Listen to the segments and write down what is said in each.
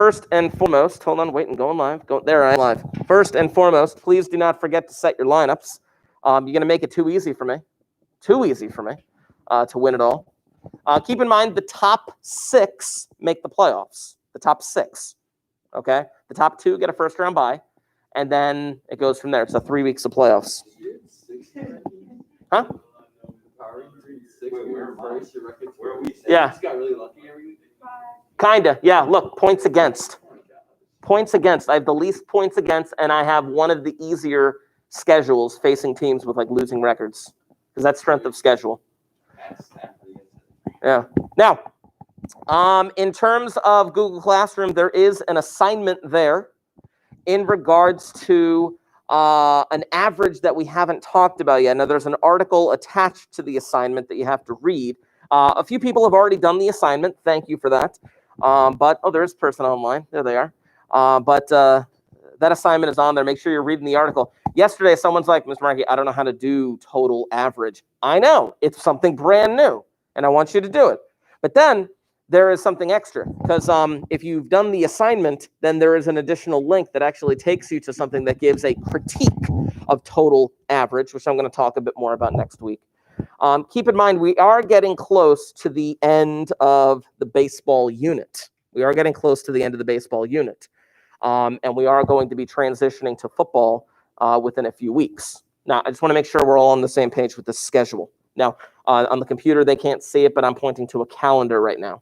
First and foremost, hold on, wait, I'm going live. There I am live. First and foremost, please do not forget to set your lineups. You're going to make it too easy for me to win it all. Keep in mind the top 6 make the playoffs. The top 6, okay? The top 2 get a first-round bye, and then it goes from there. It's 3 weeks of playoffs. Huh? Yeah. Kinda, yeah. Look, points against. Points against. I have the least points against, and I have one of the easier schedules facing teams with like losing records, because that's strength of schedule. Yeah. Now, in terms of Google Classroom, there is an assignment there in regards to an average that we haven't talked about yet. Now, there's an article attached to the assignment that you have to read. A few people have already done the assignment. Thank you for that. There's a person online. There they are. That assignment is on there. Make sure you're reading the article. Yesterday, someone's like, Mr. Markey, I don't know how to do total average. I know. It's something brand new, and I want you to do it. But then there is something extra, because if you've done the assignment, then there is an additional link that actually takes you to something that gives a critique of total average, which I'm going to talk a bit more about next week. Keep in mind, we are getting close to the end of the baseball unit. And we are going to be transitioning to football within a few weeks. Now, I just want to make sure we're all on the same page with the schedule. Now, on the computer, they can't see it, but I'm pointing to a calendar right now.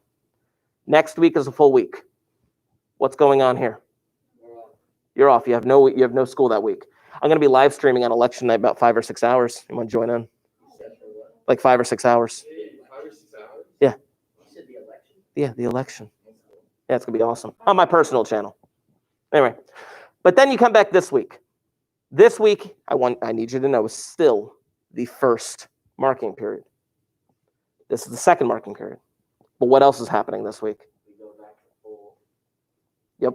Next week is a full week. What's going on here? You're off. You have no school that week. I'm going to be live streaming on election night about 5 or 6 hours. You want to join in? Like 5 or 6 hours. 5 or 6 hours? Yeah. You said the election? Yeah, the election. Yeah, it's going to be awesome. On my personal channel. Anyway, but then you come back this week. This week, I need you to know, is still the first marking period. This is the second marking period. But what else is happening this week? We go back to full. Yep.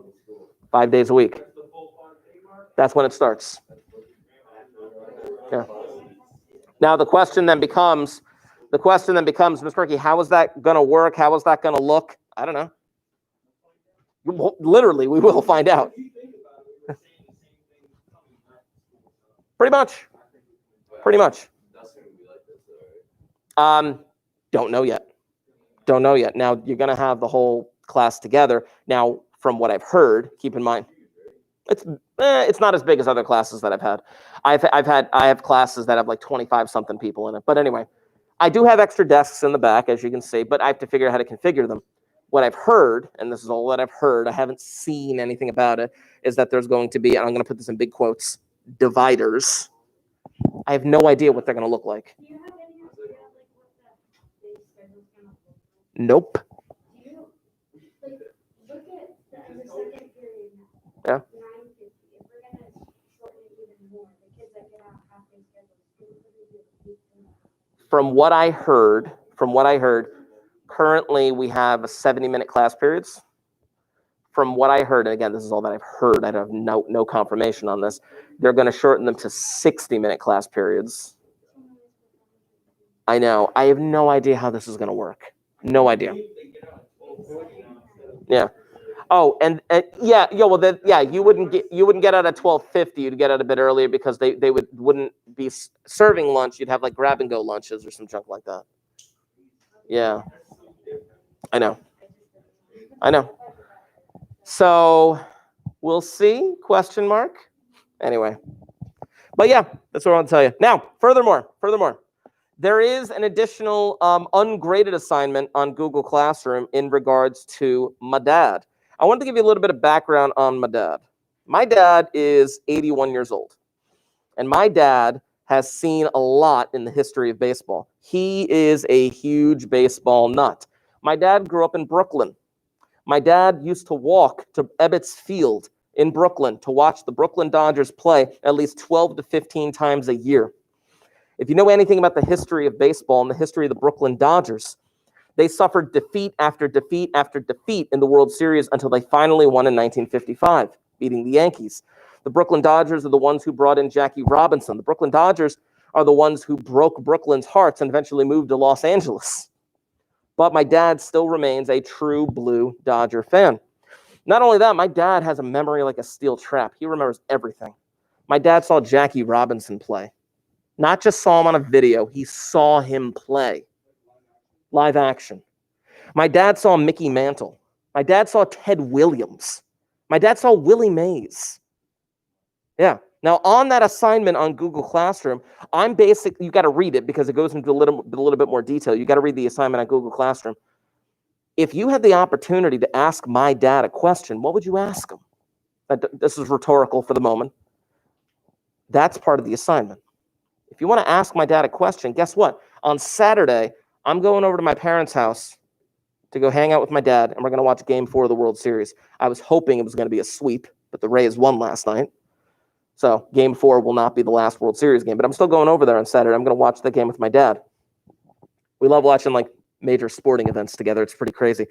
5 days a week. That's when it starts. Yeah. Now the question then becomes, Ms. Perky, how is that going to work? How is that going to look? I don't know. Literally, we will find out. Pretty much. Don't know yet. Now, you're going to have the whole class together. Now, from what I've heard, keep in mind, it's not as big as other classes that I've had. I have classes that have like 25-something people in it. But anyway, I do have extra desks in the back, as you can see, but I have to figure out how to configure them. What I've heard, and this is all that I've heard, I haven't seen anything about it, is that there's going to be, and I'm going to put this in big quotes, dividers. I have no idea what they're going to look like. Do you have any idea like what the schedule is going to look like? Nope. Do you like look at the second period now? Yeah. 9:50. If we're going to shorten it even more, the kids that get out half-day schedules, From what I heard, currently we have 70-minute class periods. From what I heard, and again, this is all that I've heard, I have no confirmation on this, they're going to shorten them to 60-minute class periods. I know. I have no idea how this is going to work. No idea. Yeah. Oh, and you wouldn't get out at 12:50. You'd get out a bit earlier because they wouldn't be serving lunch. You'd have like grab and go lunches or some junk like that. Yeah. I know. So we'll see, ? Anyway. But yeah, that's what I want to tell you. Now, furthermore, there is an additional ungraded assignment on Google Classroom in regards to my dad. I wanted to give you a little bit of background on my dad. My dad is 81 years old. And my dad has seen a lot in the history of baseball. He is a huge baseball nut. My dad grew up in Brooklyn. My dad used to walk to Ebbets Field in Brooklyn to watch the Brooklyn Dodgers play at least 12 to 15 times a year. If you know anything about the history of baseball and the history of the Brooklyn Dodgers, they suffered defeat after defeat after defeat in the World Series until they finally won in 1955, beating the Yankees. The Brooklyn Dodgers are the ones who brought in Jackie Robinson. The Brooklyn Dodgers are the ones who broke Brooklyn's hearts and eventually moved to Los Angeles. But my dad still remains a true blue Dodger fan. Not only that, my dad has a memory like a steel trap. He remembers everything. My dad saw Jackie Robinson play. Not just saw him on a video, he saw him play. Live action. My dad saw Mickey Mantle. My dad saw Ted Williams. My dad saw Willie Mays. Yeah. Now, on that assignment on Google Classroom, you got to read it because it goes into a little bit more detail. You got to read the assignment on Google Classroom. If you had the opportunity to ask my dad a question, what would you ask him? This is rhetorical for the moment. That's part of the assignment. If you want to ask my dad a question, guess what? On Saturday, I'm going over to my parents' house to go hang out with my dad, and we're going to watch Game 4 of the World Series. I was hoping it was going to be a sweep, but the Rays won last night. So Game 4 will not be the last World Series game, but I'm still going over there on Saturday. I'm going to watch the game with my dad. We love watching like major sporting events together. It's pretty crazy.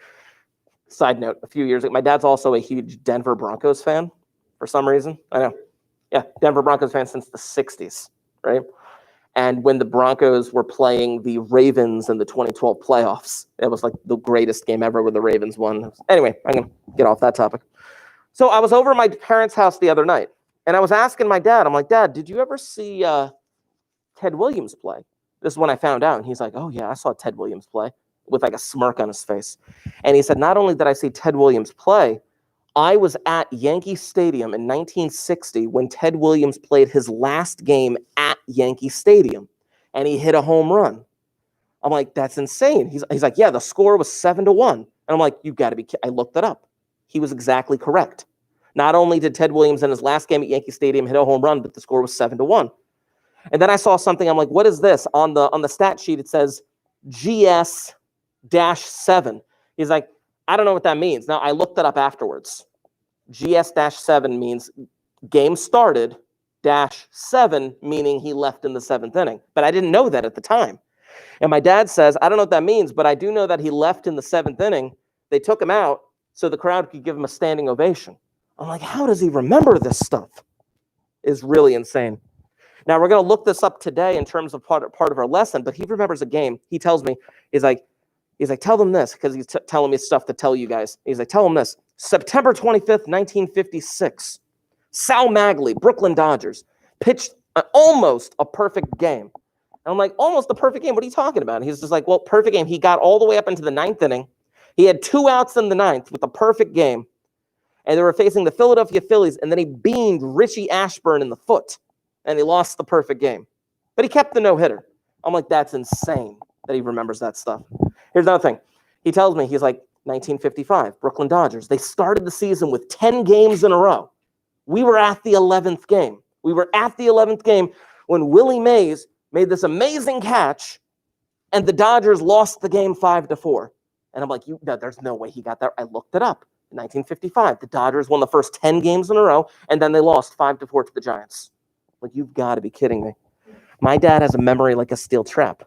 Side note, a few years ago, my dad's also a huge Denver Broncos fan for some reason. I know. Yeah, Denver Broncos fan since the 60s, right? And when the Broncos were playing the Ravens in the 2012 playoffs, it was like the greatest game ever where the Ravens won. Anyway, I'm going to get off that topic. So I was over at my parents' house the other night, and I was asking my dad, I'm like, Dad, did you ever see Ted Williams play? This is when I found out. And he's like, oh, yeah, I saw Ted Williams play, with like a smirk on his face. And he said, not only did I see Ted Williams play, I was at Yankee Stadium in 1960 when Ted Williams played his last game at Yankee Stadium, and he hit a home run. I'm like, that's insane. He's like, yeah, the score was 7-1. And I'm like, you got to be kidding. I looked it up. He was exactly correct. Not only did Ted Williams in his last game at Yankee Stadium hit a home run, but the score was 7-1. And then I saw something. I'm like, what is this? On the stat sheet, it says GS-7. He's like, I don't know what that means. Now, I looked it up afterwards. GS-7 means game started, -7, meaning he left in the 7th inning. But I didn't know that at the time. And my dad says, I don't know what that means, but I do know that he left in the 7th inning. They took him out so the crowd could give him a standing ovation. I'm like, how does he remember this stuff? It's really insane. Now, we're going to look this up today in terms of part of our lesson, but he remembers a game. He tells me, he's like, tell them this, because he's telling me stuff to tell you guys. He's like, tell them this. September 25th, 1956, Sal Magley, Brooklyn Dodgers, pitched almost a perfect game. And I'm like, almost a perfect game? What are you talking about? And he's just like, well, perfect game. He got all the way up into the 9th inning. He had 2 outs in the 9th with a perfect game. And they were facing the Philadelphia Phillies, and then he beamed Richie Ashburn in the foot, and he lost the perfect game. But he kept the no-hitter. I'm like, that's insane that he remembers that stuff. Here's another thing. He tells me, he's like, 1955, Brooklyn Dodgers. They started the season with 10 games in a row. We were at the 11th game. We were at the 11th game when Willie Mays made this amazing catch, and the Dodgers lost the game 5-4. And I'm like, there's no way he got that. I looked it up. In 1955, the Dodgers won the first 10 games in a row, and then they lost 5-4 to the Giants. Like, you've got to be kidding me. My dad has a memory like a steel trap.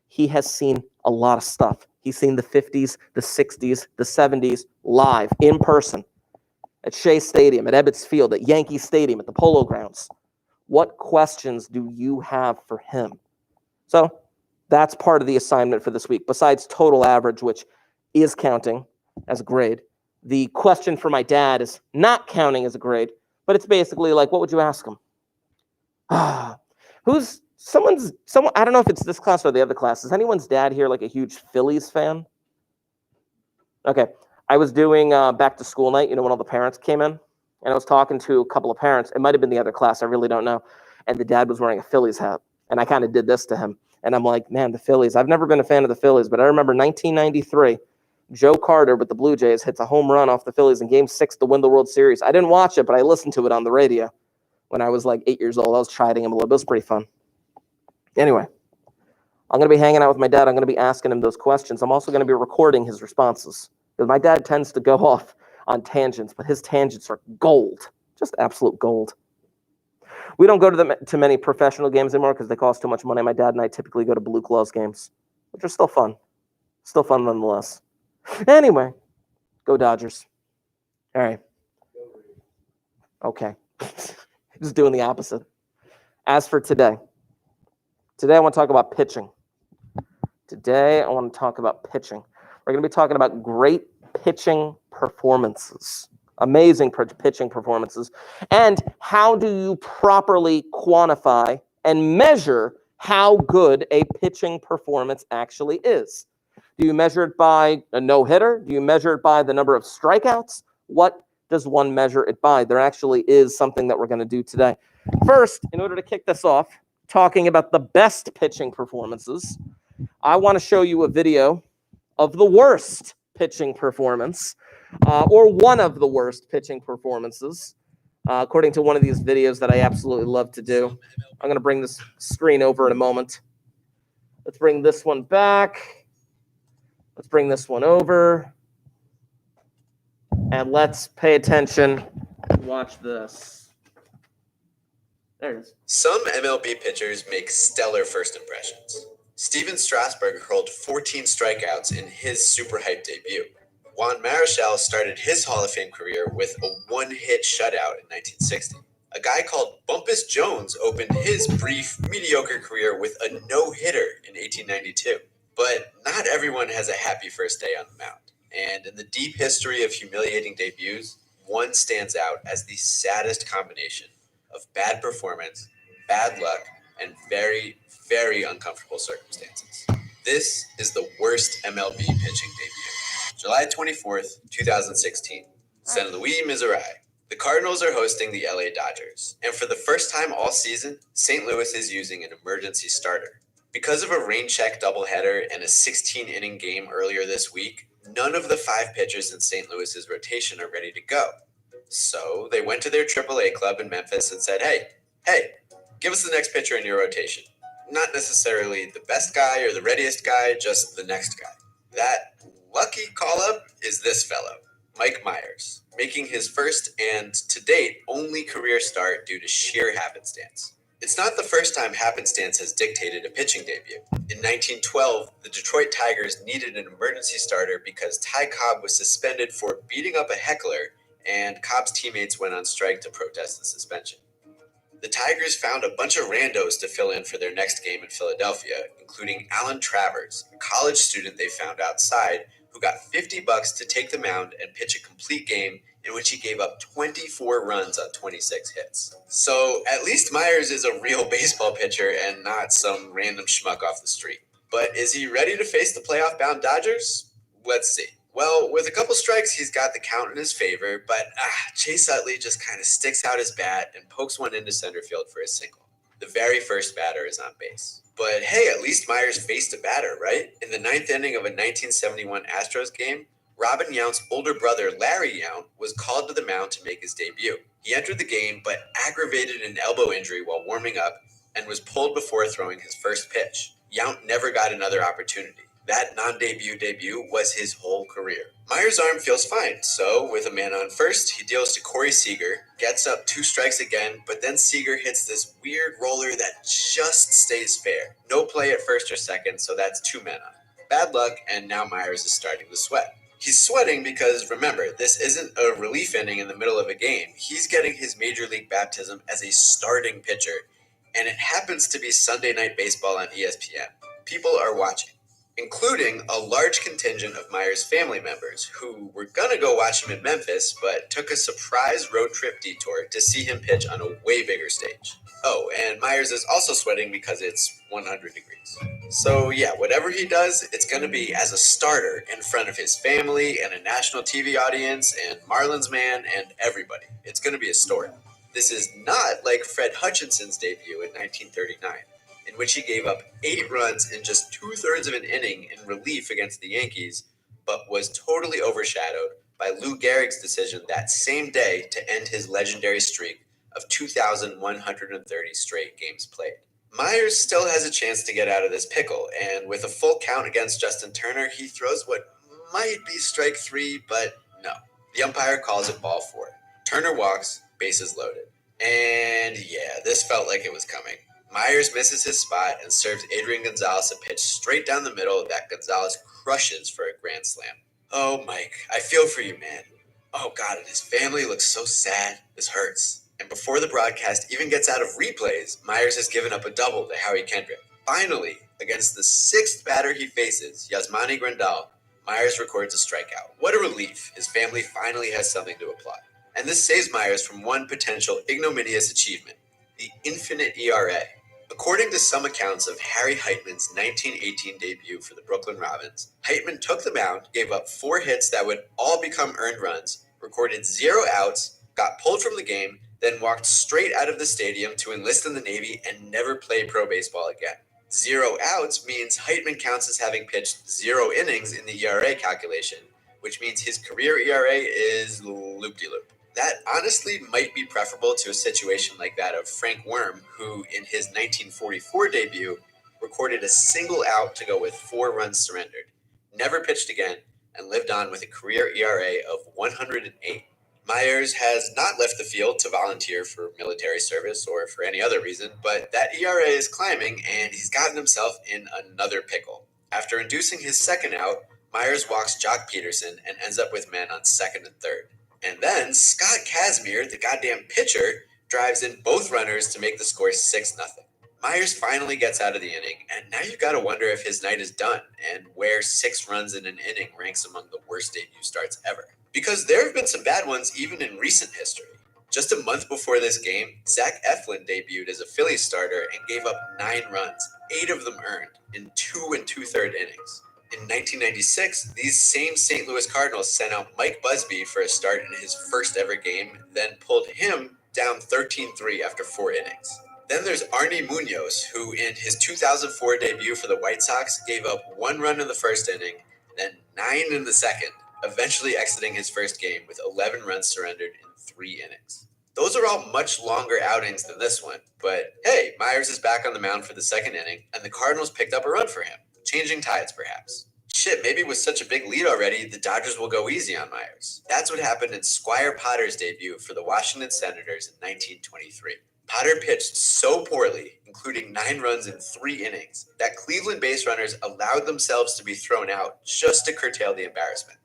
He has seen a lot of stuff. He's seen the 50s, the 60s, the 70s live, in person, at Shea Stadium, at Ebbets Field, at Yankee Stadium, at the Polo Grounds. What questions do you have for him? So that's part of the assignment for this week. Besides total average, which is counting as a grade, the question for my dad is not counting as a grade, but it's basically like, what would you ask him? Someone, I don't know if it's this class or the other class. Is anyone's dad here like a huge Phillies fan? Okay. I was doing back to school night, when all the parents came in, and I was talking to a couple of parents. It might have been the other class. I really don't know. And the dad was wearing a Phillies hat. And I kind of did this to him. And I'm like, man, the Phillies. I've never been a fan of the Phillies, but I remember 1993, Joe Carter with the Blue Jays hits a home run off the Phillies in Game 6 to win the World Series. I didn't watch it, but I listened to it on the radio when I was like 8 years old. I was chiding him a little bit. It was pretty fun. Anyway, I'm going to be hanging out with my dad. I'm going to be asking him those questions. I'm also going to be recording his responses, because my dad tends to go off on tangents, but his tangents are gold, just absolute gold. We don't go to many professional games anymore because they cost too much money. My dad and I typically go to Blue Claws games, which are still fun. Still fun nonetheless. Anyway, go Dodgers. All right. Okay. Just doing the opposite. As for today I want to talk about pitching. Today, I want to talk about pitching. We're going to be talking about great pitching performances. Amazing pitching performances. And how do you properly quantify and measure how good a pitching performance actually is? Do you measure it by a no-hitter? Do you measure it by the number of strikeouts? What does one measure it by? There actually is something that we're going to do today. First, in order to kick this off, talking about the best pitching performances, I want to show you a video of the worst pitching performance, or one of the worst pitching performances, according to one of these videos that I absolutely love to do. I'm going to bring this screen over in a moment. Let's bring this one back. Let's bring this one over. And let's pay attention and watch this. There it is. Some MLB pitchers make stellar first impressions. Steven Strasburg hurled 14 strikeouts in his super hyped debut. Juan Marichal started his Hall of Fame career with a one-hit shutout in 1960. A guy called Bumpus Jones opened his brief, mediocre career with a no-hitter in 1892. But not everyone has a happy first day on the mound. And in the deep history of humiliating debuts, one stands out as the saddest combination of bad performance, bad luck, and very, very uncomfortable circumstances. This is the worst MLB pitching debut. July 24th, 2016, St. Louis, Missouri. The Cardinals are hosting the LA Dodgers, and for the first time all season, St. Louis is using an emergency starter. Because of a rain check doubleheader and a 16-inning game earlier this week, none of the 5 pitchers in St. Louis's rotation are ready to go. So they went to their AAA club in Memphis and said, hey, give us the next pitcher in your rotation. Not necessarily the best guy or the readiest guy, just the next guy. That lucky call-up is this fellow, Mike Myers, making his first and, to date, only career start due to sheer happenstance. It's not the first time happenstance has dictated a pitching debut. In 1912, the Detroit Tigers needed an emergency starter because Ty Cobb was suspended for beating up a heckler, and Cobb's teammates went on strike to protest the suspension. The Tigers found a bunch of randos to fill in for their next game in Philadelphia, including Alan Travers, a college student they found outside, who got $50 to take the mound and pitch a complete game in which he gave up 24 runs on 26 hits. So at least Myers is a real baseball pitcher and not some random schmuck off the street. But is he ready to face the playoff-bound Dodgers? Let's see. Well, with a couple strikes, he's got the count in his favor, but Chase Utley just kind of sticks out his bat and pokes one into center field for a single. The very first batter is on base. But hey, at least Myers faced a batter, right? In the 9th inning of a 1971 Astros game, Robin Yount's older brother, Larry Yount, was called to the mound to make his debut. He entered the game, but aggravated an elbow injury while warming up and was pulled before throwing his first pitch. Yount never got another opportunity. That non-debut debut was his whole career. Myers' arm feels fine, so with a man on first, he deals to Corey Seager, gets up 2 strikes again, but then Seager hits this weird roller that just stays fair. No play at first or second, so that's 2 men on. Bad luck, and now Myers is starting to sweat. He's sweating because, remember, this isn't a relief inning in the middle of a game. He's getting his major league baptism as a starting pitcher, and it happens to be Sunday Night Baseball on ESPN. People are watching, including a large contingent of Myers' family members who were going to go watch him in Memphis, but took a surprise road trip detour to see him pitch on a way bigger stage. Oh, and Myers is also sweating because it's 100 degrees. So yeah, whatever he does, it's going to be as a starter in front of his family and a national TV audience and Marlins man and everybody. It's going to be a story. This is not like Fred Hutchinson's debut in 1939. In which he gave up 8 runs in just 2/3 of an inning in relief against the Yankees, but was totally overshadowed by Lou Gehrig's decision that same day to end his legendary streak of 2,130 straight games played. Myers still has a chance to get out of this pickle, and with a full count against Justin Turner, he throws what might be strike 3, but no. The umpire calls it ball 4. Turner walks, bases loaded. And yeah, this felt like it was coming. Myers misses his spot and serves Adrian Gonzalez a pitch straight down the middle that Gonzalez crushes for a grand slam. Oh, Mike, I feel for you, man. Oh, God, and his family looks so sad. This hurts. And before the broadcast even gets out of replays, Myers has given up a double to Howie Kendrick. Finally, against the 6th batter he faces, Yasmani Grandal, Myers records a strikeout. What a relief. His family finally has something to applaud. And this saves Myers from one potential ignominious achievement, the infinite ERA. According to some accounts of Harry Heitman's 1918 debut for the Brooklyn Robins, Heitman took the mound, gave up 4 hits that would all become earned runs, recorded 0 outs, got pulled from the game, then walked straight out of the stadium to enlist in the Navy and never play pro baseball again. 0 outs means Heitman counts as having pitched 0 innings in the ERA calculation, which means his career ERA is loop-de-loop. That honestly might be preferable to a situation like that of Frank Worm, who in his 1944 debut recorded a single out to go with 4 runs surrendered, never pitched again, and lived on with a career ERA of 108. Myers has not left the field to volunteer for military service or for any other reason, but that ERA is climbing and he's gotten himself in another pickle. After inducing his second out, Myers walks Jock Peterson and ends up with men on second and third. And then Scott Kazmir, the goddamn pitcher, drives in both runners to make the score 6-0. Myers finally gets out of the inning, and now you've got to wonder if his night is done and where 6 runs in an inning ranks among the worst debut starts ever. Because there have been some bad ones even in recent history. Just a month before this game, Zach Eflin debuted as a Phillies starter and gave up 9 runs, 8 of them earned, in 2 2/3 innings. In 1996, these same St. Louis Cardinals sent out Mike Busby for a start in his first ever game, then pulled him down 13-3 after 4 innings. Then there's Arnie Munoz, who in his 2004 debut for the White Sox gave up 1 run in the first inning, then 9 in the second, eventually exiting his first game with 11 runs surrendered in 3 innings. Those are all much longer outings than this one, but hey, Myers is back on the mound for the second inning, and the Cardinals picked up a run for him. Changing tides, perhaps. Shit, maybe with such a big lead already, the Dodgers will go easy on Myers. That's what happened in Squire Potter's debut for the Washington Senators in 1923. Potter pitched so poorly, including 9 runs in 3 innings, that Cleveland base runners allowed themselves to be thrown out just to curtail the embarrassment.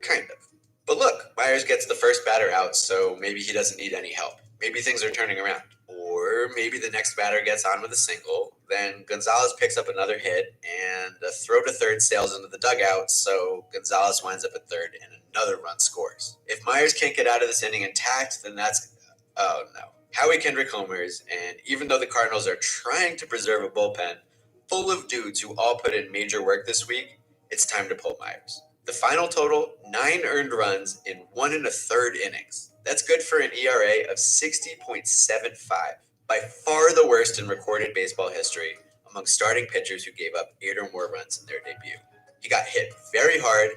Kind of. But look, Myers gets the first batter out, so maybe he doesn't need any help. Maybe things are turning around. Or maybe the next batter gets on with a single, then Gonzalez picks up another hit, and a throw to third sails into the dugout, so Gonzalez winds up at third and another run scores. If Myers can't get out of this inning intact, then that's... oh no. Howie Kendrick homers, and even though the Cardinals are trying to preserve a bullpen full of dudes who all put in major work this week, it's time to pull Myers. The final total, 9 earned runs in 1 1/3 innings. That's good for an ERA of 60.75, by far the worst in recorded baseball history among starting pitchers who gave up 8 or more runs in their debut. He got hit very hard,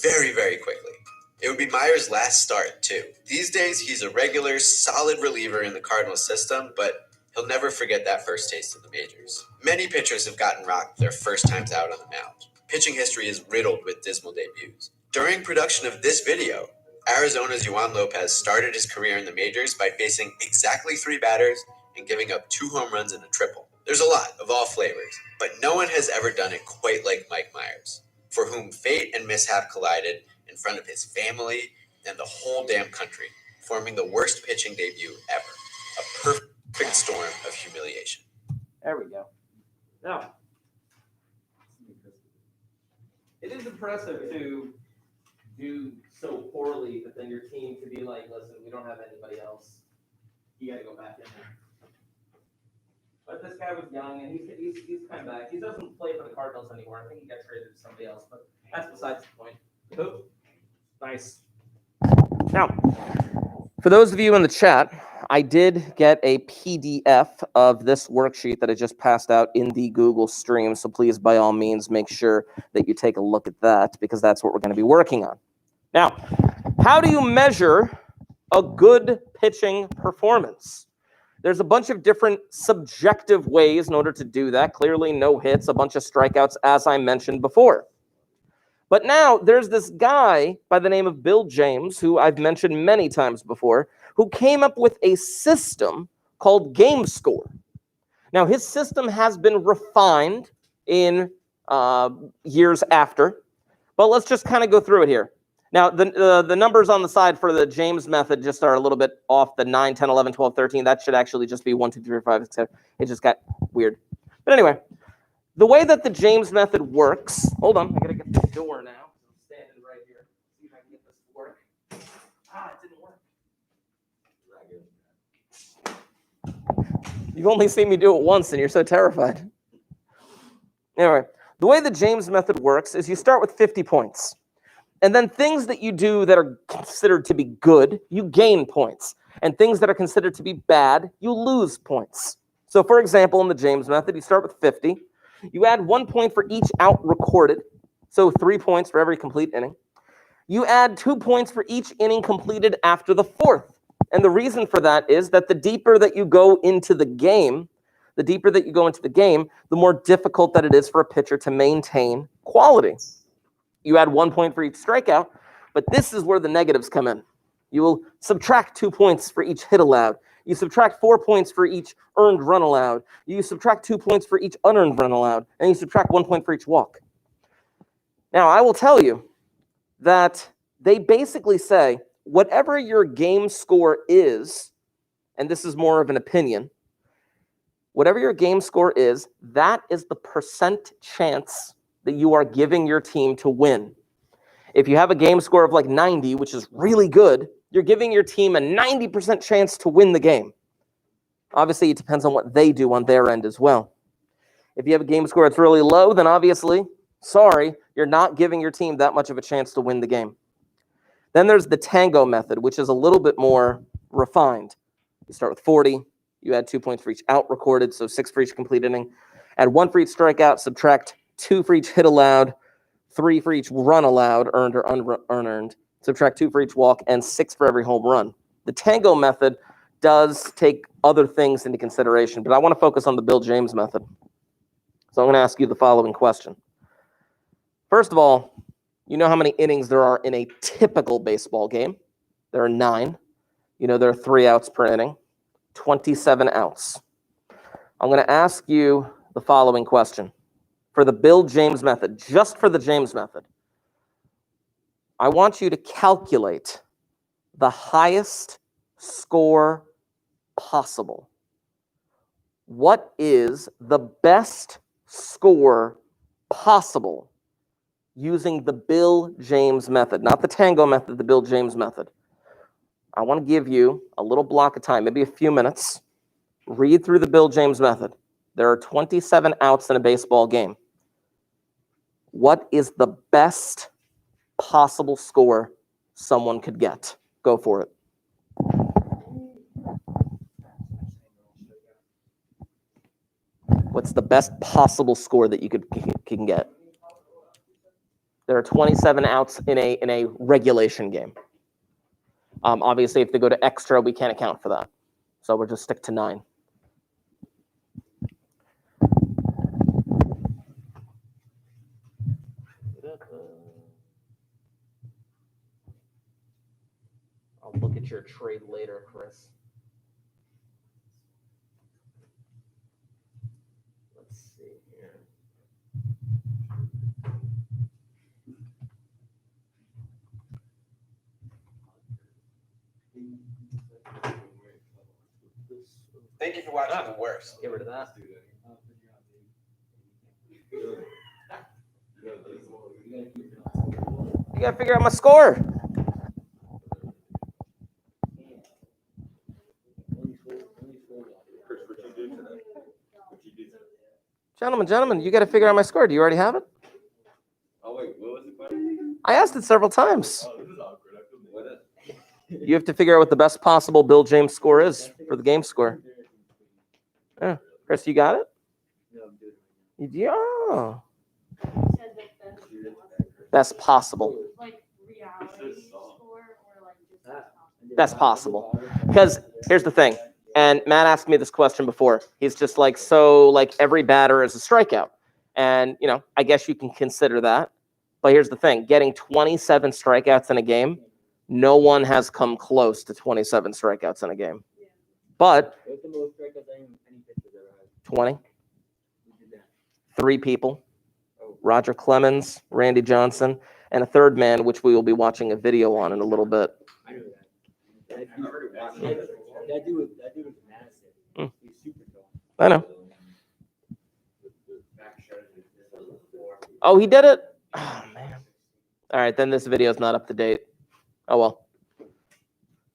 very, very quickly. It would be Myers' last start, too. These days, he's a regular, solid reliever in the Cardinals system, but he'll never forget that first taste of the majors. Many pitchers have gotten rocked their first times out on the mound. Pitching history is riddled with dismal debuts. During production of this video, Arizona's Yoan Lopez started his career in the majors by facing exactly 3 batters and giving up 2 home runs and a triple. There's a lot of all flavors, but no one has ever done it quite like Mike Myers, for whom fate and mishap collided in front of his family and the whole damn country, forming the worst pitching debut ever. A perfect storm of humiliation. There we go. Now, it is impressive to do so poorly, but then your team to be like, listen, we don't have anybody else. You got to go back in there. But this guy was young, and he's come back. He doesn't play for the Cardinals anymore. I think he got traded to somebody else, but that's besides the point. Who? Nice. Now, for those of you in the chat, I did get a PDF of this worksheet that I just passed out in the Google stream, so please, by all means, make sure that you take a look at that, because that's what we're going to be working on. Now, how do you measure a good pitching performance? There's a bunch of different subjective ways in order to do that. Clearly, no hits, a bunch of strikeouts, as I mentioned before. But now there's this guy by the name of Bill James, who I've mentioned many times before, who came up with a system called Game Score. Now, his system has been refined in years after, but let's just kind of go through it here. Now, the numbers on the side for the James method just are a little bit off, the 9, 10, 11, 12, 13. That should actually just be 1, 2, 3, 4, 5, 6, 7. It just got weird. But anyway, the way that the James method works, hold on, I got to get the door now. You've only seen me do it once and you're so terrified. Anyway, the way the James method works is you start with 50 points. And then things that you do that are considered to be good, you gain points. And things that are considered to be bad, you lose points. So for example, in the James method, you start with 50. You add 1 point for each out recorded. So 3 points for every complete inning. You add 2 points for each inning completed after the 4th. And the reason for that is that the deeper that you go into the game, the more difficult that it is for a pitcher to maintain quality. You add 1 point for each strikeout, but this is where the negatives come in. You will subtract 2 points for each hit allowed. You subtract 4 points for each earned run allowed. You subtract 2 points for each unearned run allowed, and you subtract 1 point for each walk. Now, I will tell you that they basically say, whatever your game score is, and this is more of an opinion, whatever your game score is, that is the percent chance that you are giving your team to win. If you have a game score of like 90, which is really good, you're giving your team a 90% chance to win the game. Obviously, it depends on what they do on their end as well. If you have a game score that's really low, then obviously, sorry, you're not giving your team that much of a chance to win the game. Then there's the tango method, which is a little bit more refined. You start with 40, you add 2 points for each out recorded, so 6 for each complete inning. Add 1 for each strikeout, subtract 2 for each hit allowed, 3 for each run allowed, earned or unearned, subtract 2 for each walk, and 6 for every home run. The tango method does take other things into consideration, but I want to focus on the Bill James method. So I'm going to ask you the following question. First of all, you know how many innings there are in a typical baseball game? There are 9. You know there are 3 outs per inning, 27 outs. I'm going to ask you the following question. For the Bill James method, just for the James method, I want you to calculate the highest score possible. What is the best score possible using the Bill James method? Not the tango method, the Bill James method. I want to give you a little block of time, maybe a few minutes. Read through the Bill James method. There are 27 outs in a baseball game. What is the best possible score someone could get? Go for it. What's the best possible score that you can get? There are 27 outs in a regulation game. Obviously, if they go to extra, we can't account for that. So we'll just stick to 9. I'll look at your trade later, Chris. Let's see here. Thank you for watching The Worst. Get rid of that. You gotta figure out my score. Gentlemen, you gotta figure out my score. Do you already have it? Oh wait, what was the question? I asked it several times. Oh, this is awkward. I feel what? You have to figure out what the best possible Bill James score is for the game score. Yeah. Chris, you got it? Yeah. Best possible. Like reality score or like just Best possible. Because here's the thing, and Matt asked me this question before. He's just like, so like every batter is a strikeout. And, you know, I guess you can consider that. But here's the thing, getting 27 strikeouts in a game, no one has come close to 27 strikeouts in a game. But What's the most strikeouts any pitcher's ever had? 20, Who did that? 3 people, Roger Clemens, Randy Johnson, and a third man, which we will be watching a video on in a little bit. I know that. That dude was massive. He's super tall. I know. Oh, he did it? Oh, man. All right, then this video is not up to date. Oh, well.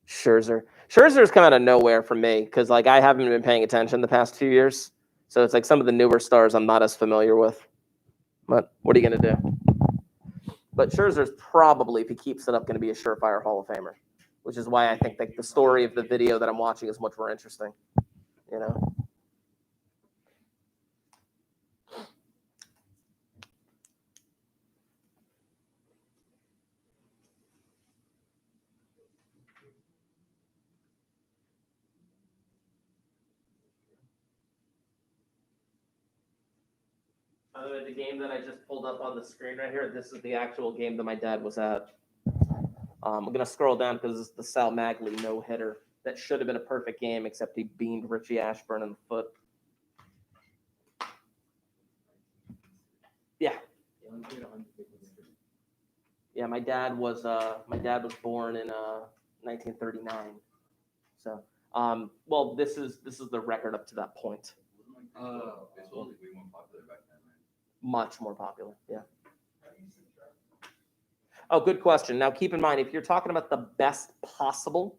Scherzer. Scherzer's come out of nowhere for me because like I haven't been paying attention the past 2 years. So it's like some of the newer stars I'm not as familiar with. But what are you going to do? But Scherzer's probably, if he keeps it up, going to be a surefire Hall of Famer, which is why I think like the story of the video that I'm watching is much more interesting. You know? The game that I just pulled up on the screen right here, this is the actual game that my dad was at. I'm going to scroll down because this is the Sal Magley no-hitter. That should have been a perfect game, except he beamed Richie Ashburn in the foot. Yeah. Yeah, my dad was born in 1939. So, well, this is the record up to that point. Much more popular, yeah. Oh, good question. Now, keep in mind, if you're talking about the best possible,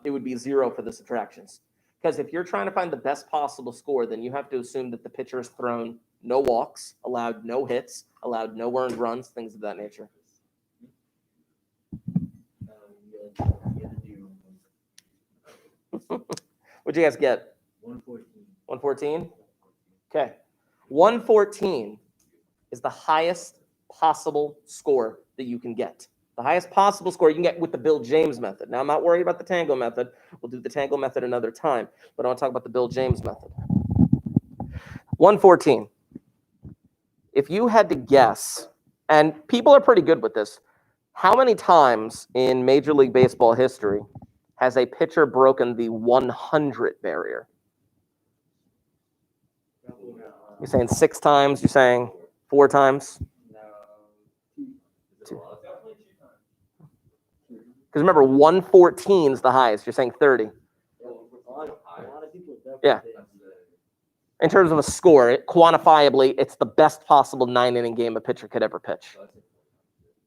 it would be 0 for the subtractions. Because if you're trying to find the best possible score, then you have to assume that the pitcher has thrown no walks, allowed no hits, allowed no earned runs, things of that nature. What'd you guys get? 114. 114? Okay. 114 is the highest possible score that you can get. The highest possible score you can get with the Bill James method. Now, I'm not worried about the Tango method. We'll do the Tango method another time, but I want to talk about the Bill James method. 114. If you had to guess, and people are pretty good with this, how many times in Major League Baseball history has a pitcher broken the 100 barrier? You're saying 6 times? You're saying 4 times? Because remember, 114 is the highest. You're saying 30. Yeah. In terms of a score, quantifiably, it's the best possible 9-inning game a pitcher could ever pitch.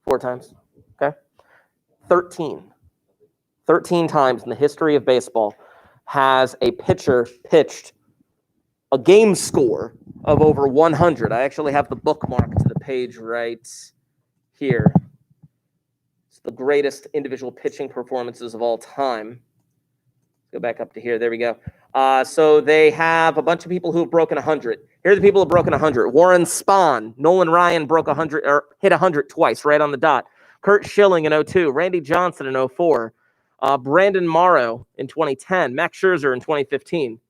4 times. Okay. 13. 13 times in the history of baseball has a pitcher pitched a game score of over 100. I actually have the bookmark to the page right here. It's the greatest individual pitching performances of all time. Let's go back up to here. There we go. So they have a bunch of people who have broken 100. Here are the people who have broken 100. Warren Spahn, Nolan Ryan broke 100 or hit 100 twice, right on the dot. Kurt Schilling in 2002, Randy Johnson in 2004, Brandon Morrow in 2010, Max Scherzer in 2015.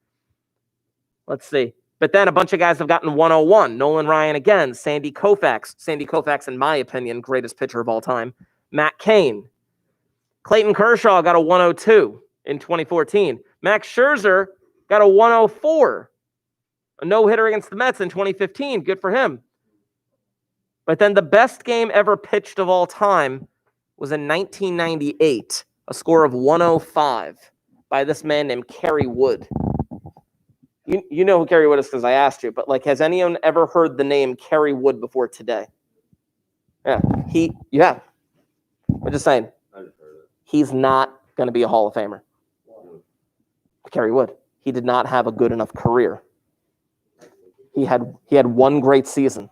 Let's see. But then a bunch of guys have gotten 101. Nolan Ryan again, Sandy Koufax. Sandy Koufax, in my opinion, greatest pitcher of all time. Matt Cain. Clayton Kershaw got a 102 in 2014. Max Scherzer got a 104. A no-hitter against the Mets in 2015. Good for him. But then the best game ever pitched of all time was in 1998. A score of 105 by this man named Kerry Wood. You know who Kerry Wood is because I asked you, but like, has anyone ever heard the name Kerry Wood before today? Yeah. I'm just saying, he's not going to be a Hall of Famer. Kerry Wood. He did not have a good enough career. He had one great season.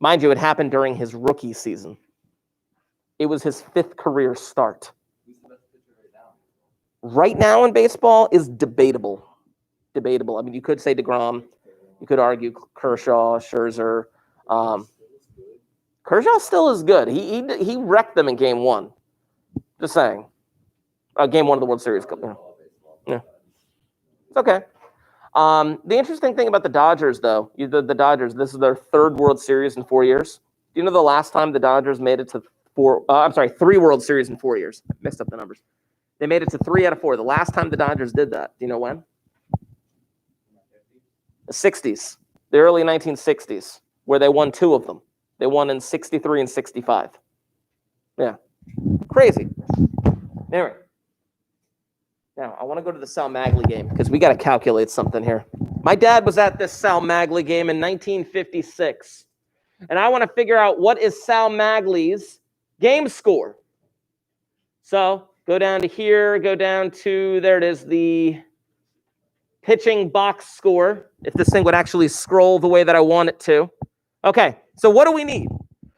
Mind you, it happened during his rookie season. It was his 5th career start. Right now in baseball is debatable. I mean, you could say DeGrom. You could argue Kershaw, Scherzer. Kershaw still is good. He wrecked them in Game 1. Just saying. Game 1 of the World Series. Yeah. It's okay. The interesting thing about the Dodgers, though, the Dodgers, this is their 3rd World Series in 4 years. Do you know the last time the Dodgers made it to 3 World Series in 4 years? I mixed up the numbers. They made it to 3 out of 4. The last time the Dodgers did that, do you know when? The 60s, the early 1960s, where they won 2 of them. They won in 63 and 65. Yeah, crazy. Anyway, now I want to go to the Sal Magley game because we got to calculate something here. My dad was at this Sal Magley game in 1956, and I want to figure out what is Sal Magley's game score. So Go down to here, go down to, there it is, the pitching box score, if this thing would actually scroll the way that I want it to. Okay, so what do we need?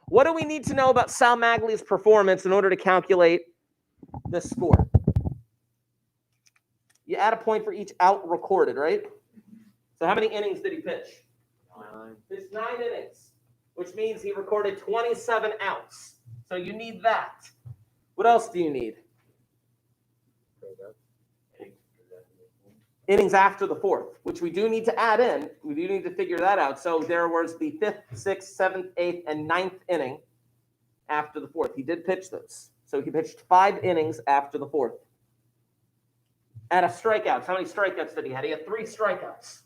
What do we need to know about Sal Magli's performance in order to calculate this score? You add a point for each out recorded, right? So how many innings did he pitch? 9. Pitched 9 innings, which means he recorded 27 outs. So you need that. What else do you need? Innings after the fourth, which we do need to add in. We do need to figure that out. So there was the 5th, 6th, 7th, 8th, and 9th inning after the fourth. He did pitch those. So he pitched 5 innings after the fourth. Add a strikeouts. How many strikeouts did he have? He had 3 strikeouts.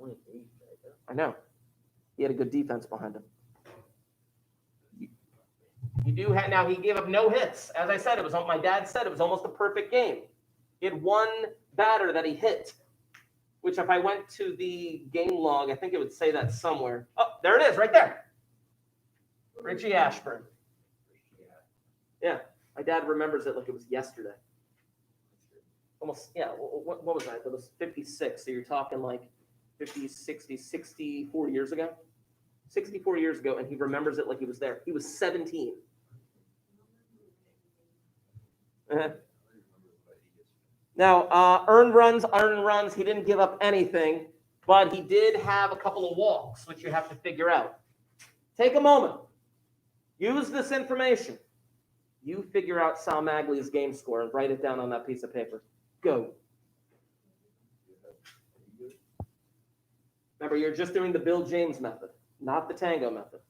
Only 3 right there. I know. He had a good defense behind him. You do have, now he gave up no hits. As I said, my dad said it was almost a perfect game. He had 1 batter that he hit, which if I went to the game log, I think it would say that somewhere. Oh, there it is, right there. Richie Ashburn. Yeah, my dad remembers it like it was yesterday. Almost, yeah, what was that? It was 56, so you're talking like 50, 60, 64 years ago. 64 years ago, and he remembers it like he was there. He was 17. Now, earned runs, he didn't give up anything, but he did have a couple of walks, which you have to figure out. Take a moment. Use this information. You figure out Sal Magli's game score and write it down on that piece of paper. Go. Remember, you're just doing the Bill James method, not the Tango method.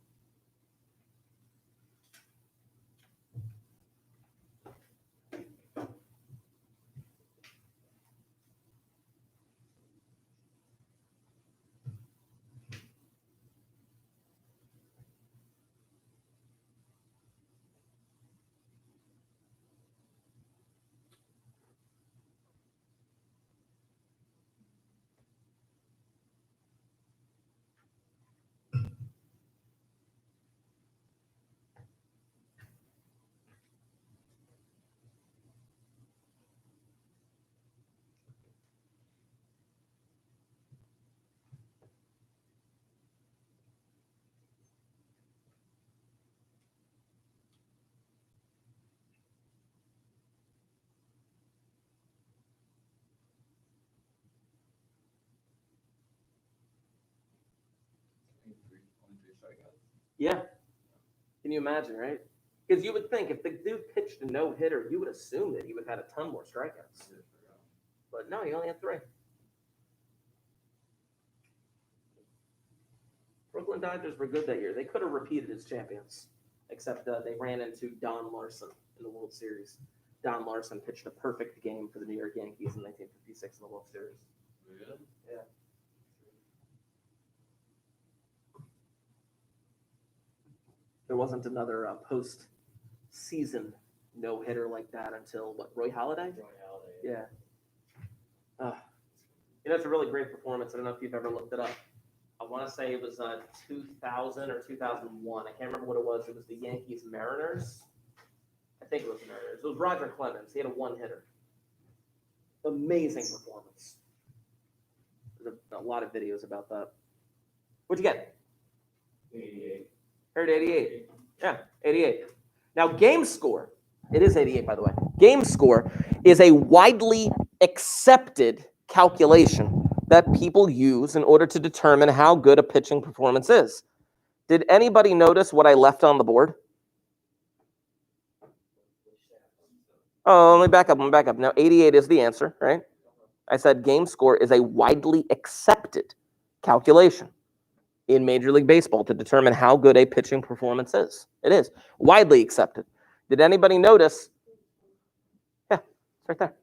Yeah. Can you imagine, right? Because you would think if the dude pitched a no-hitter, you would assume that he would have had a ton more strikeouts. But no, he only had 3. Brooklyn Dodgers were good that year. They could have repeated as champions, except they ran into Don Larson in the World Series. Don Larson pitched a perfect game for the New York Yankees in 1956 in the World Series. Yeah. There wasn't another post-season no-hitter like that until, what, Roy Halladay? Yeah. It's a really great performance. I don't know if you've ever looked it up. I want to say it was 2000 or 2001. I can't remember what it was. It was the Yankees Mariners. I think it was the Mariners. It was Roger Clemens. He had a 1-hitter. Amazing performance. There's a lot of videos about that. What'd you get? 88. Heard 88. Yeah, 88. Now, game score, it is 88, by the way. Game score is a widely accepted calculation that people use in order to determine how good a pitching performance is. Did anybody notice what I left on the board? Oh, let me back up. Now, 88 is the answer, right? I said game score is a widely accepted calculation in Major League Baseball to determine how good a pitching performance is. It is widely accepted. Did anybody notice? Yeah, it's right there.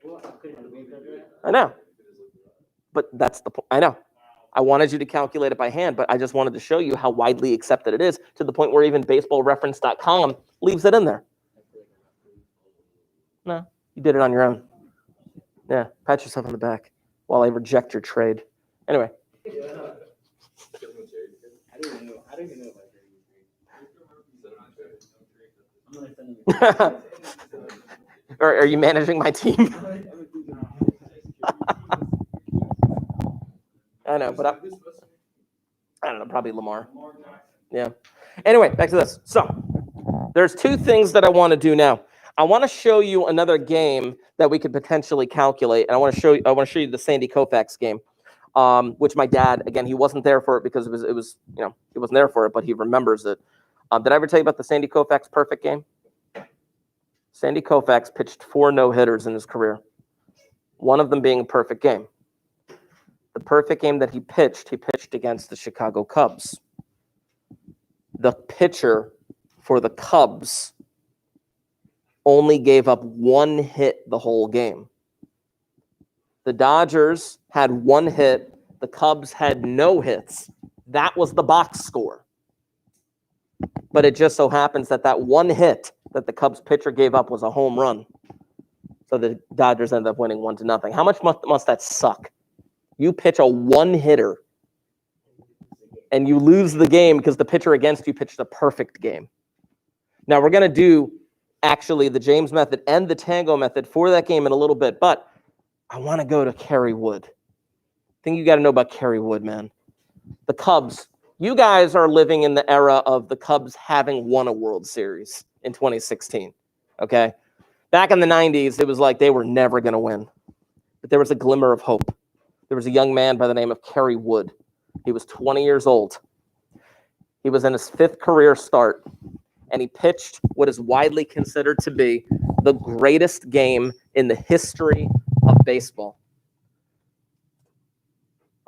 Well, I couldn't believe that. I know. But that's the point. I know. I wanted you to calculate it by hand, but I just wanted to show you how widely accepted it is to the point where even baseballreference.com leaves it in there. No, you did it on your own. Yeah, pat yourself on the back while I reject your trade. Anyway. I didn't even know about 33. Or are you managing my team? I know, but I don't know, probably Lamar. Yeah. Anyway, back to this. So there's two things that I want to do now. I want to show you another game that we could potentially calculate, and I want to show you the Sandy Koufax game, which my dad, again, he wasn't there for it because it was he wasn't there for it, but he remembers it. Did I ever tell you about the Sandy Koufax perfect game? Sandy Koufax pitched 4 no-hitters in his career, one of them being a perfect game. The perfect game that he pitched against the Chicago Cubs. The pitcher for the Cubs only gave up 1 hit the whole game. The Dodgers had 1 hit. The Cubs had no hits. That was the box score. But it just so happens that 1 hit that the Cubs pitcher gave up was a home run. So the Dodgers ended up winning 1-0. How much must that suck? You pitch a 1-hitter and you lose the game because the pitcher against you pitched a perfect game. Now we're going to do actually the James method and the Tango method for that game in a little bit, but I want to go to Kerry Wood. I think you got to know about Kerry Wood, man. The Cubs, you guys are living in the era of the Cubs having won a World Series in 2016, okay? Back in the 90s, it was like they were never going to win, but there was a glimmer of hope. There was a young man by the name of Kerry Wood. He was 20 years old. He was in his 5th career start, and he pitched what is widely considered to be the greatest game in the history of baseball.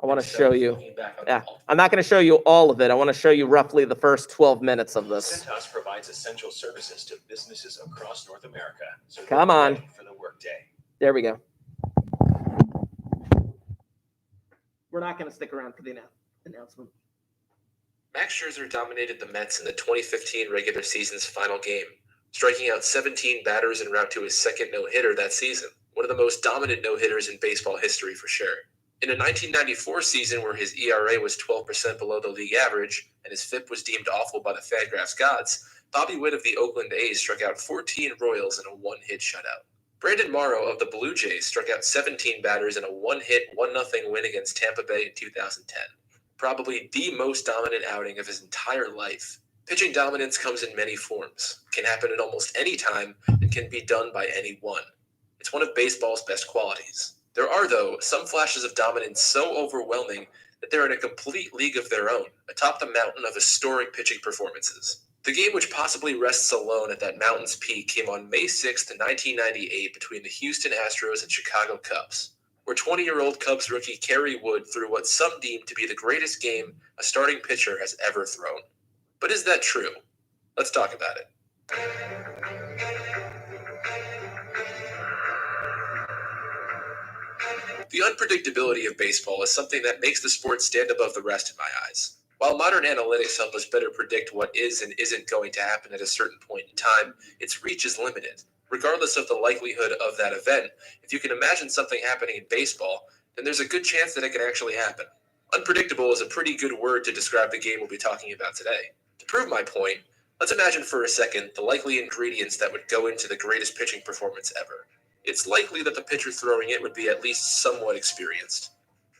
I want to show you. Yeah, I'm not going to show you all of it. I want to show you roughly the first 12 minutes of this. Centhouse provides essential services to businesses across North America. So come on. For the workday. There we go. We're not going to stick around for the announcement. Max Scherzer dominated the Mets in the 2015 regular season's final game, striking out 17 batters en route to his 2nd no-hitter that season, one of the most dominant no-hitters in baseball history for sure. In a 1994 season where his ERA was 12% below the league average and his FIP was deemed awful by the Fangraphs gods, Bobby Witt of the Oakland A's struck out 14 Royals in a 1-hit shutout. Brandon Morrow of the Blue Jays struck out 17 batters in a 1-hit, 1-0 win against Tampa Bay in 2010. Probably the most dominant outing of his entire life. Pitching dominance comes in many forms, can happen at almost any time, and can be done by anyone. It's one of baseball's best qualities. There are, though, some flashes of dominance so overwhelming that they're in a complete league of their own, atop the mountain of historic pitching performances. The game which possibly rests alone at that mountain's peak came on May 6, 1998 between the Houston Astros and Chicago Cubs, where 20-year-old Cubs rookie Kerry Wood threw what some deem to be the greatest game a starting pitcher has ever thrown. But is that true? Let's talk about it. The unpredictability of baseball is something that makes the sport stand above the rest in my eyes. While modern analytics help us better predict what is and isn't going to happen at a certain point in time, its reach is limited. Regardless of the likelihood of that event, if you can imagine something happening in baseball, then there's a good chance that it can actually happen. Unpredictable is a pretty good word to describe the game we'll be talking about today. To prove my point, let's imagine for a second the likely ingredients that would go into the greatest pitching performance ever. It's likely that the pitcher throwing it would be at least somewhat experienced.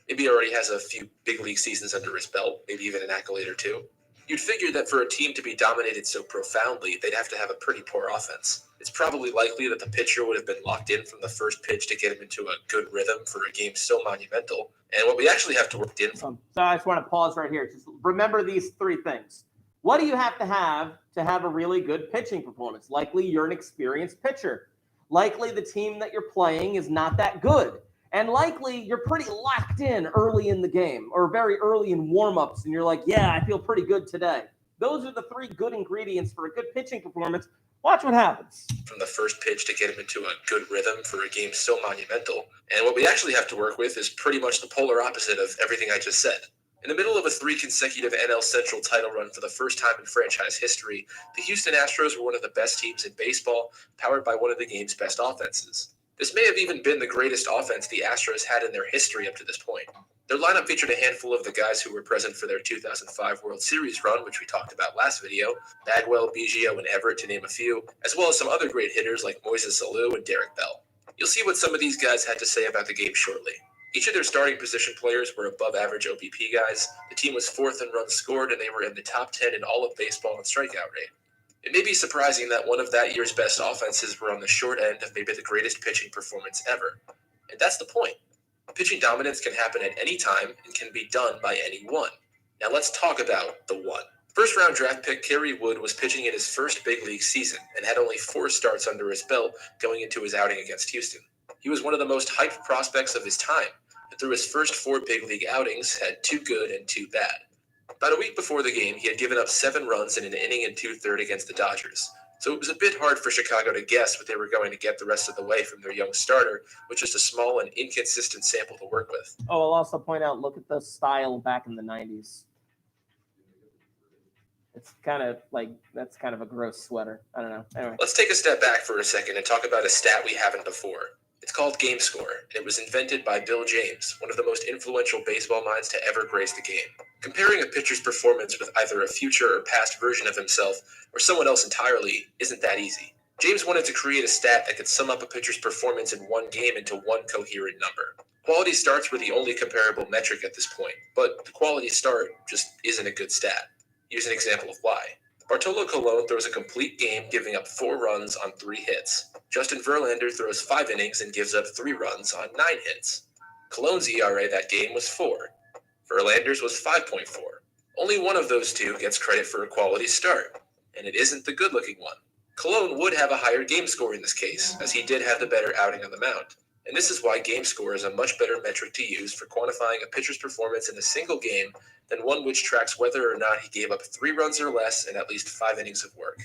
Maybe he already has a few big league seasons under his belt, maybe even an accolade or two. You'd figure that for a team to be dominated so profoundly, they'd have to have a pretty poor offense. It's probably likely that the pitcher would have been locked in from the first pitch to get him into a good rhythm for a game so monumental. And what we actually have to work in. So I just want to pause right here. Just remember these 3 things. What do you have to have a really good pitching performance? Likely you're an experienced pitcher. Likely the team that you're playing is not that good. And likely you're pretty locked in early in the game or very early in warm-ups and you're like, yeah, I feel pretty good today. Those are the 3 good ingredients for a good pitching performance. Watch what happens. From the first pitch to get him into a good rhythm for a game so monumental. And what we actually have to work with is pretty much the polar opposite of everything I just said. In the middle of a 3 consecutive NL Central title run for the first time in franchise history, the Houston Astros were one of the best teams in baseball, powered by one of the game's best offenses. This may have even been the greatest offense the Astros had in their history up to this point. Their lineup featured a handful of the guys who were present for their 2005 World Series run, which we talked about last video, Bagwell, Biggio, and Everett to name a few, as well as some other great hitters like Moises Alou and Derek Bell. You'll see what some of these guys had to say about the game shortly. Each of their starting position players were above-average OBP guys, the team was 4th in runs scored, and they were in the top 10 in all of baseball in strikeout rate. It may be surprising that one of that year's best offenses were on the short end of maybe the greatest pitching performance ever. And that's the point. Pitching dominance can happen at any time and can be done by anyone. Now let's talk about the one. First-round draft pick Kerry Wood was pitching in his first big league season and had only 4 starts under his belt going into his outing against Houston. He was one of the most hyped prospects of his time, and through his first 4 big league outings had 2 good and 2 bad. About a week before the game, he had given up 7 runs in an inning and 2/3 against the Dodgers, so it was a bit hard for Chicago to guess what they were going to get the rest of the way from their young starter, with just a small and inconsistent sample to work with. Oh, I'll also point out, look at the style back in the 90s. It's kind of like, that's kind of a gross sweater. I don't know. Anyway. Let's take a step back for a second and talk about a stat we haven't before. It's called game score, and it was invented by Bill James, one of the most influential baseball minds to ever grace the game. Comparing a pitcher's performance with either a future or past version of himself or someone else entirely isn't that easy. James wanted to create a stat that could sum up a pitcher's performance in one game into one coherent number. Quality starts were the only comparable metric at this point, but the quality start just isn't a good stat. Here's an example of why. Bartolo Colon throws a complete game, giving up 4 runs on 3 hits. Justin Verlander throws 5 innings and gives up 3 runs on 9 hits. Colon's ERA that game was 4. Verlander's was 5.4. Only one of those two gets credit for a quality start, and it isn't the good-looking one. Colon would have a higher game score in this case, as he did have the better outing on the mound. And this is why game score is a much better metric to use for quantifying a pitcher's performance in a single game than one which tracks whether or not he gave up 3 runs or less in at least 5 innings of work.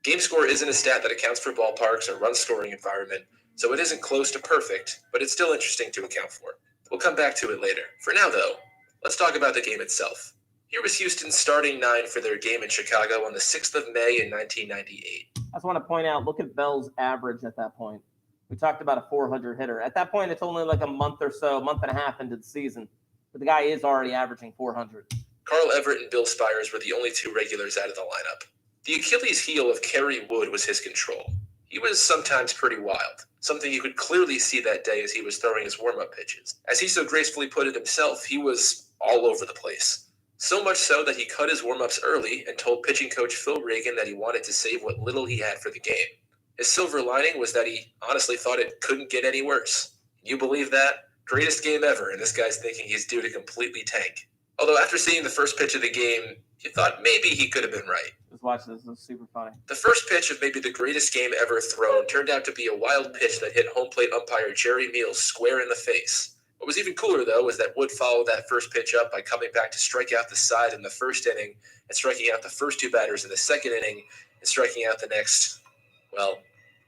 Game score isn't a stat that accounts for ballparks or run-scoring environment, so it isn't close to perfect, but it's still interesting to account for. We'll come back to it later. For now, though, let's talk about the game itself. Here was Houston's starting 9 for their game in Chicago on the 6th of May in 1998. I just want to point out, look at Bell's average at that point. We talked about a 400 hitter. At that point, it's only like a month or so, month and a half into the season. But the guy is already averaging 400. Carl Everett and Bill Spires were the only 2 regulars out of the lineup. The Achilles heel of Kerry Wood was his control. He was sometimes pretty wild, something you could clearly see that day as he was throwing his warm-up pitches. As he so gracefully put it himself, he was all over the place. So much so that he cut his warm-ups early and told pitching coach Phil Reagan that he wanted to save what little he had for the game. His silver lining was that he honestly thought it couldn't get any worse. You believe that? Greatest game ever, and this guy's thinking he's due to completely tank. Although after seeing the first pitch of the game, you thought maybe he could have been right. Just watch this. This is super funny. The first pitch of maybe the greatest game ever thrown turned out to be a wild pitch that hit home plate umpire Jerry Meals square in the face. What was even cooler, though, was that Wood followed that first pitch up by coming back to strike out the side in the first inning and striking out the first 2 batters in the second inning and striking out the next, well,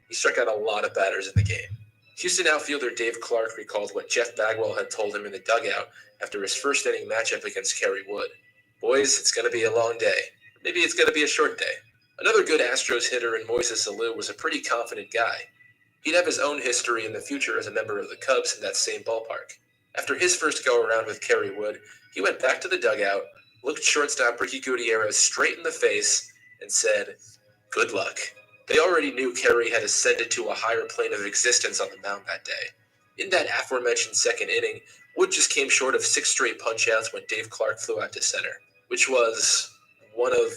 he struck out a lot of batters in the game. Houston outfielder Dave Clark recalled what Jeff Bagwell had told him in the dugout after his first inning matchup against Kerry Wood. Boys, it's going to be a long day. Maybe it's going to be a short day. Another good Astros hitter in Moises Alou was a pretty confident guy. He'd have his own history in the future as a member of the Cubs in that same ballpark. After his first go-around with Kerry Wood, he went back to the dugout, looked shortstop Ricky Gutierrez straight in the face, and said, "Good luck." They already knew Kerry had ascended to a higher plane of existence on the mound that day. In that aforementioned second inning, Wood just came short of 6 straight punch-outs when Dave Clark flew out to center, which was one of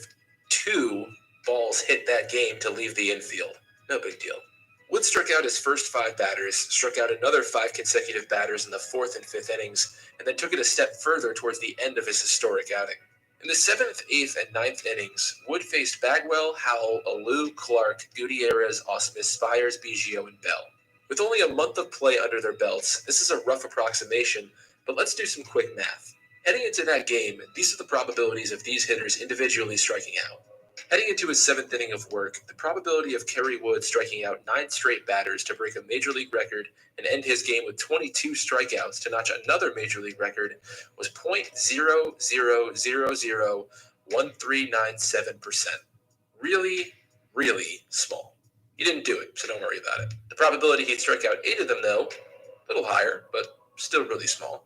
2 balls hit that game to leave the infield. No big deal. Wood struck out his first 5 batters, struck out another 5 consecutive batters in the 4th and 5th innings, and then took it a step further towards the end of his historic outing. In the 7th, 8th, and 9th innings, Wood faced Bagwell, Howell, Alou, Clark, Gutierrez, Ausmus, Spires, Biggio, and Bell. With only a month of play under their belts, this is a rough approximation, but let's do some quick math. Heading into that game, these are the probabilities of these hitters individually striking out. Heading into his 7th inning of work, the probability of Kerry Wood striking out 9 straight batters to break a major league record and end his game with 22 strikeouts to notch another major league record was 0.00001397%. Really, really small. He didn't do it, so don't worry about it. The probability he'd strike out 8 of them, though, a little higher, but still really small.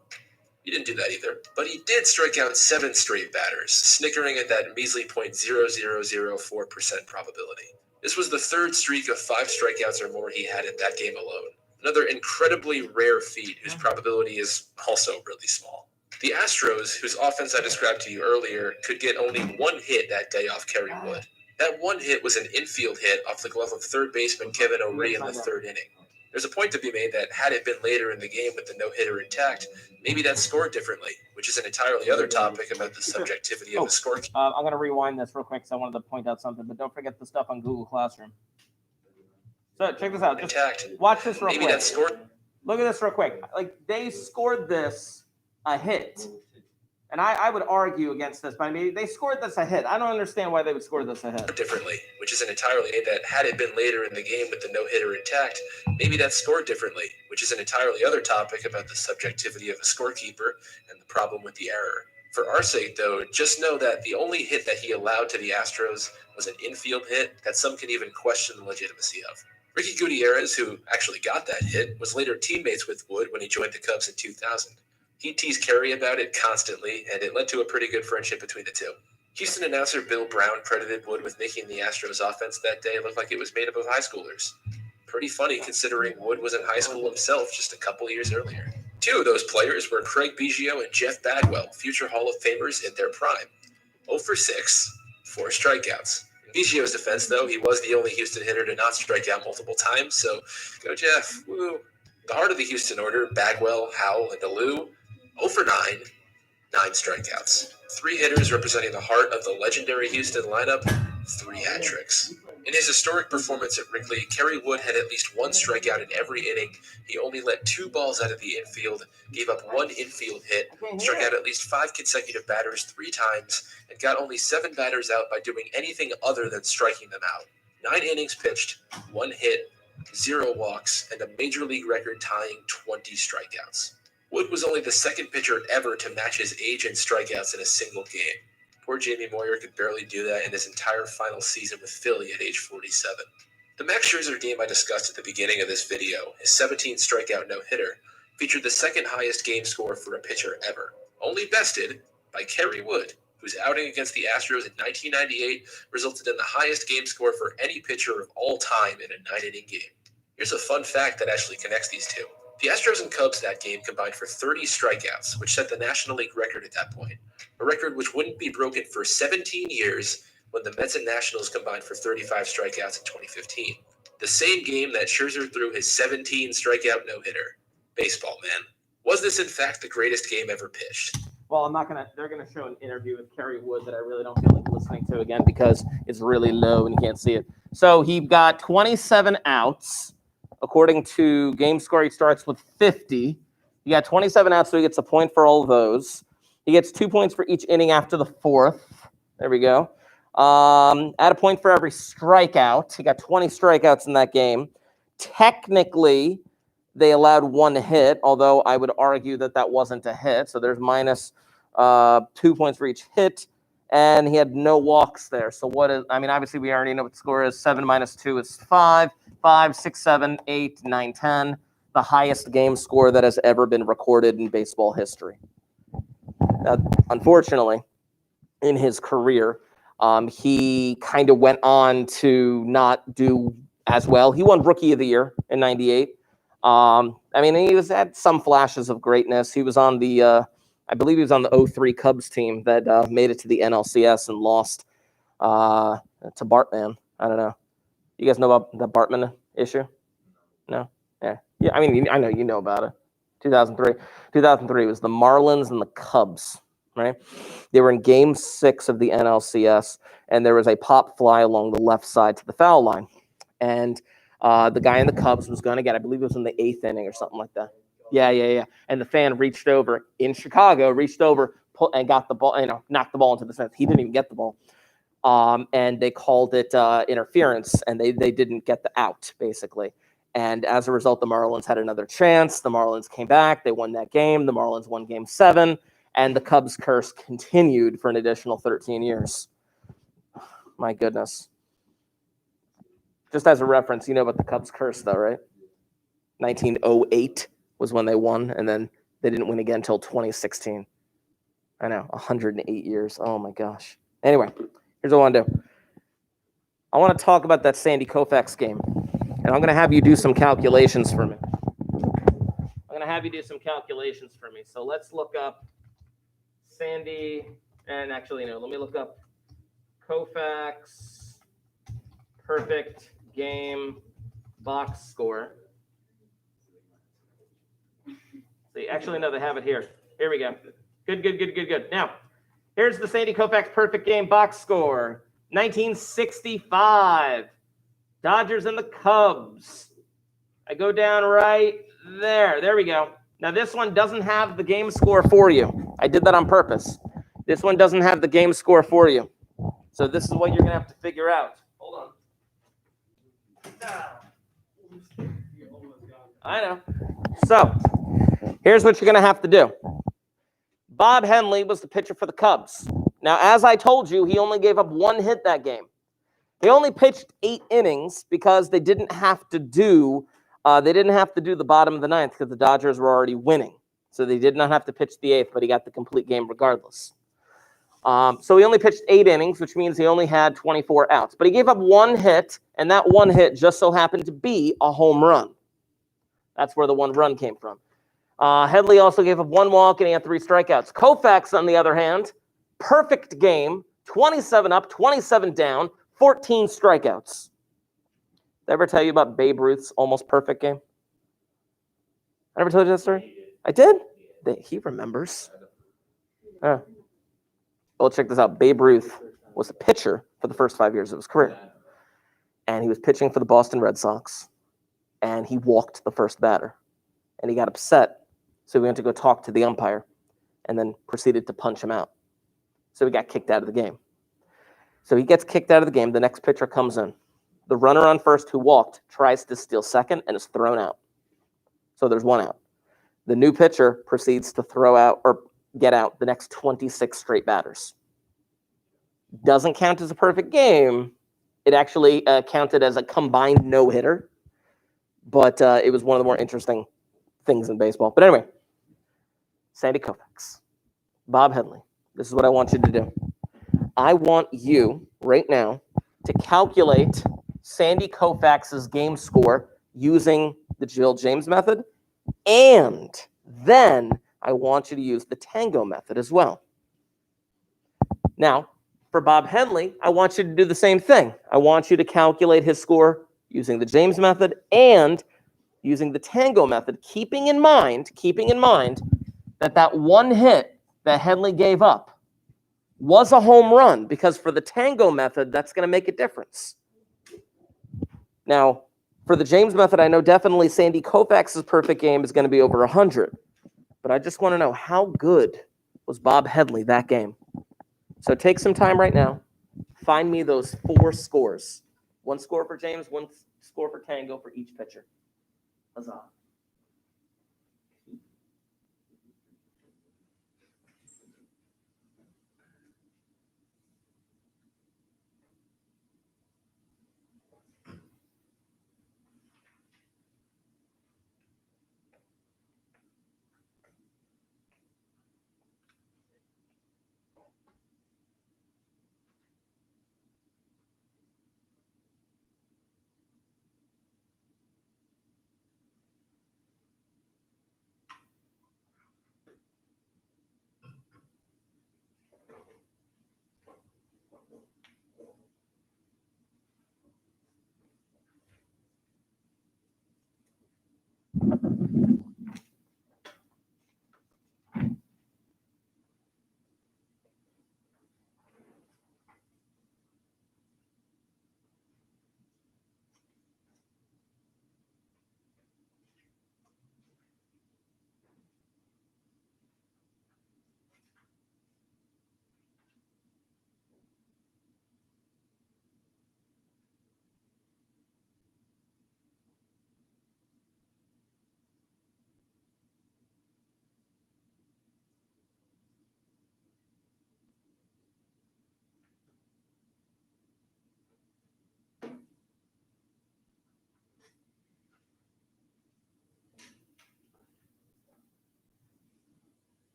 He didn't do that either, but he did strike out 7 straight batters, snickering at that measly 0.0004% probability. This was the 3rd streak of 5 strikeouts or more he had in that game alone. Another incredibly rare feat whose probability is also really small. The Astros, whose offense I described to you earlier, could get only 1 hit that day off Kerry Wood. That 1 hit was an infield hit off the glove of third baseman Kevin O'Ree in the 3rd inning. There's a point to be made that had it been later in the game with the no-hitter intact, maybe that scored differently, which is an entirely other topic about the subjectivity of a score. I'm going to rewind this real quick because I wanted to point out something, but don't forget the stuff on Google Classroom. So check this out. Just Intact. watch this real Maybe quick. that scored. Look at this real quick. Like, they scored this a hit. And I would argue against this, but I mean, they scored this a hit. I don't understand why they would score this a hit. Differently, which is an entirely that had it been later in the game with the no-hitter intact, maybe that scored differently, which is an entirely other topic about the subjectivity of a scorekeeper and the problem with the error. For our sake, though, just know that the only hit that he allowed to the Astros was an infield hit that some can even question the legitimacy of. Ricky Gutierrez, who actually got that hit, was later teammates with Wood when he joined the Cubs in 2000. He teased Kerry about it constantly, and it led to a pretty good friendship between the two. Houston announcer Bill Brown credited Wood with making the Astros offense that day look like it was made up of high schoolers. Pretty funny considering Wood was in high school himself just a couple years earlier. 2 of those players were Craig Biggio and Jeff Bagwell, future Hall of Famers in their prime. 0 for 6, 4 strikeouts. In Biggio's defense, though, he was the only Houston hitter to not strike out multiple times, so go Jeff, woo. The heart of the Houston order, Bagwell, Howell, and Alou, 0 for 9, 9 strikeouts. 3 hitters representing the heart of the legendary Houston lineup, 3 hat tricks. In his historic performance at Wrigley, Kerry Wood had at least 1 strikeout in every inning. He only let 2 balls out of the infield, gave up 1 infield hit, struck out at least 5 consecutive batters 3 times, and got only 7 batters out by doing anything other than striking them out. 9 innings pitched, 1 hit, 0 walks, and a major league record tying 20 strikeouts. Wood was only the 2nd pitcher ever to match his age in strikeouts in a single game. Poor Jamie Moyer could barely do that in his entire final season with Philly at age 47. The Max Scherzer game I discussed at the beginning of this video, his 17 strikeout no-hitter, featured the 2nd highest game score for a pitcher ever, only bested by Kerry Wood, whose outing against the Astros in 1998 resulted in the highest game score for any pitcher of all time in a 9-inning game. Here's a fun fact that actually connects these two. The Astros and Cubs that game combined for 30 strikeouts, which set the National League record at that point, a record which wouldn't be broken for 17 years when the Mets and Nationals combined for 35 strikeouts in 2015. The same game that Scherzer threw his 17 strikeout no-hitter. Baseball, man. Was this in fact the greatest game ever pitched? Well, they're going to show an interview with Kerry Wood that I really don't feel like listening to again because it's really low and you can't see it. So he got 27 outs. According to game score, he starts with 50. He got 27 outs, so he gets a point for all of those. He gets 2 points for each inning after the 4th. There we go. Add a point for every strikeout. He got 20 strikeouts in that game. Technically, they allowed 1 hit, although I would argue that that wasn't a hit. So there's minus 2 points for each hit. And he had no walks there. So obviously we already know what the score is. 7 minus 2 is 5. 5, 6, 7, 8, 9, 10. The highest game score that has ever been recorded in baseball history. Unfortunately, in his career, he kind of went on to not do as well. He won Rookie of the Year in '98. He had some flashes of greatness. He was on the, I believe he was on the 03 Cubs team that made it to the NLCS and lost to Bartman. I don't know. You guys know about the Bartman issue? No? Yeah. I know you know about it. 2003. 2003 was the Marlins and the Cubs, right? They were in Game 6 of the NLCS, and there was a pop fly along the left side to the foul line. And the guy in the Cubs was going to get, I believe it was in the 8th inning or something like that. Yeah. And the fan reached over in Chicago, and got the ball, knocked the ball into the fence. He didn't even get the ball. And they called it interference, and they didn't get the out, basically. And as a result, the Marlins had another chance. The Marlins came back. They won that game. The Marlins won Game 7, and the Cubs curse continued for an additional 13 years. My goodness. Just as a reference, you know about the Cubs curse, though, right? 1908 was when they won, and then They didn't win again until 2016. I know, 108 years. Oh my gosh. Anyway, here's what I want to do. I want to talk about that Sandy Koufax game, and I'm going to have you do some calculations for me. So let's look up Sandy, and actually, no, let me look up Koufax perfect game box score. See, actually, no, they have it here. Here we go. Good. Now, here's the Sandy Koufax perfect game box score. 1965. Dodgers and the Cubs. I go down right there. There we go. Now, this one doesn't have the game score for you. I did that on purpose. This one doesn't have the game score for you. So this is what you're going to have to figure out. Hold on. I know. So, here's what you're going to have to do. Bob Henley was the pitcher for the Cubs. Now, as I told you, he only gave up one hit that game. They only pitched 8 innings because they didn't have to do the bottom of the ninth because the Dodgers were already winning. So they did not have to pitch the 8th, but he got the complete game regardless. So he only pitched 8 innings, which means he only had 24 outs. But he gave up 1 hit, and that 1 hit just so happened to be a home run. That's where the 1 run came from. Headley also gave up 1 walk, and he had 3 strikeouts. Koufax, on the other hand, perfect game, 27 up, 27 down, 14 strikeouts. Did I ever tell you about Babe Ruth's almost perfect game? I never told you that story? I did? He remembers. Well, check this out. Babe Ruth was a pitcher for the first 5 years of his career. And he was pitching for the Boston Red Sox. And he walked the first batter. And he got upset. So he went to go talk to the umpire and then proceeded to punch him out. So he got kicked out of the game. So he gets kicked out of the game. The next pitcher comes in. The runner on first who walked tries to steal second and is thrown out. So there's 1 out. The new pitcher proceeds to throw out or get out the next 26 straight batters. Doesn't count as a perfect game. It actually counted as a combined no-hitter. But it was one of the more interesting things in baseball. But anyway, Sandy Koufax, Bob Henley, this is what I want you to do. I want you right now to calculate Sandy Koufax's game score using the Jill James method, and then I want you to use the Tango method as well. Now, for Bob Henley, I want you to do the same thing. I want you to calculate his score using the James method and using the Tango method, keeping in mind that 1 hit that Henley gave up was a home run, because for the Tango method, that's going to make a difference. Now, for the James method, I know definitely Sandy Koufax's perfect game is going to be over 100, but I just want to know, how good was Bob Henley that game? So take some time right now. Find me those 4 scores. 1 score for James, 1 score for Tango for each pitcher. Huzzah.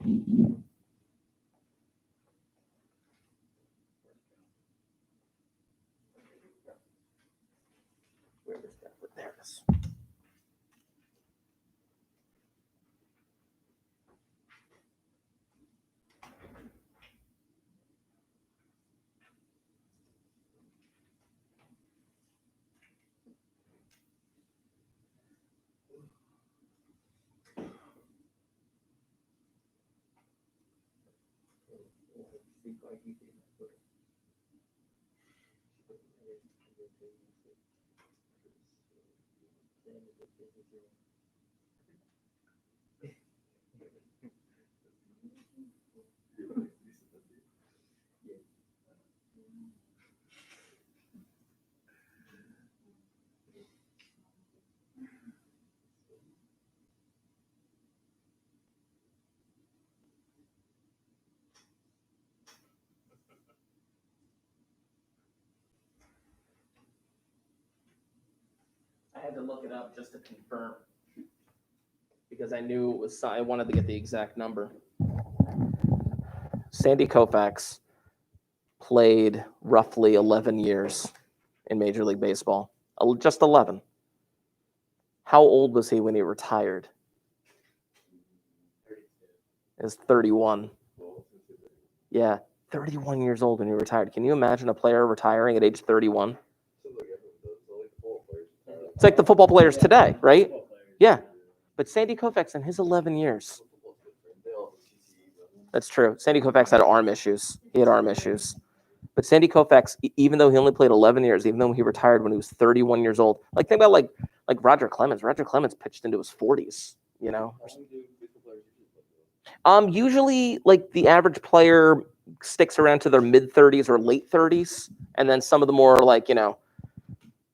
Where is that? There it is. I had to look it up just to confirm because I knew it was. I wanted to get the exact number. Sandy Koufax played roughly 11 years in Major League Baseball. Just 11. How old was he when he retired? He was 31. Yeah, 31 years old when he retired. Can you imagine a player retiring at age 31? It's like the football players today, right? Yeah. But Sandy Koufax in his 11 years. That's true. Sandy Koufax had arm issues. He had arm issues. But Sandy Koufax, even though he only played 11 years, even though he retired when he was 31 years old, like think about like Roger Clemens. Roger Clemens pitched into his 40s, you know. Usually like the average player sticks around to their mid 30s or late 30s, and then some of the more like, you know,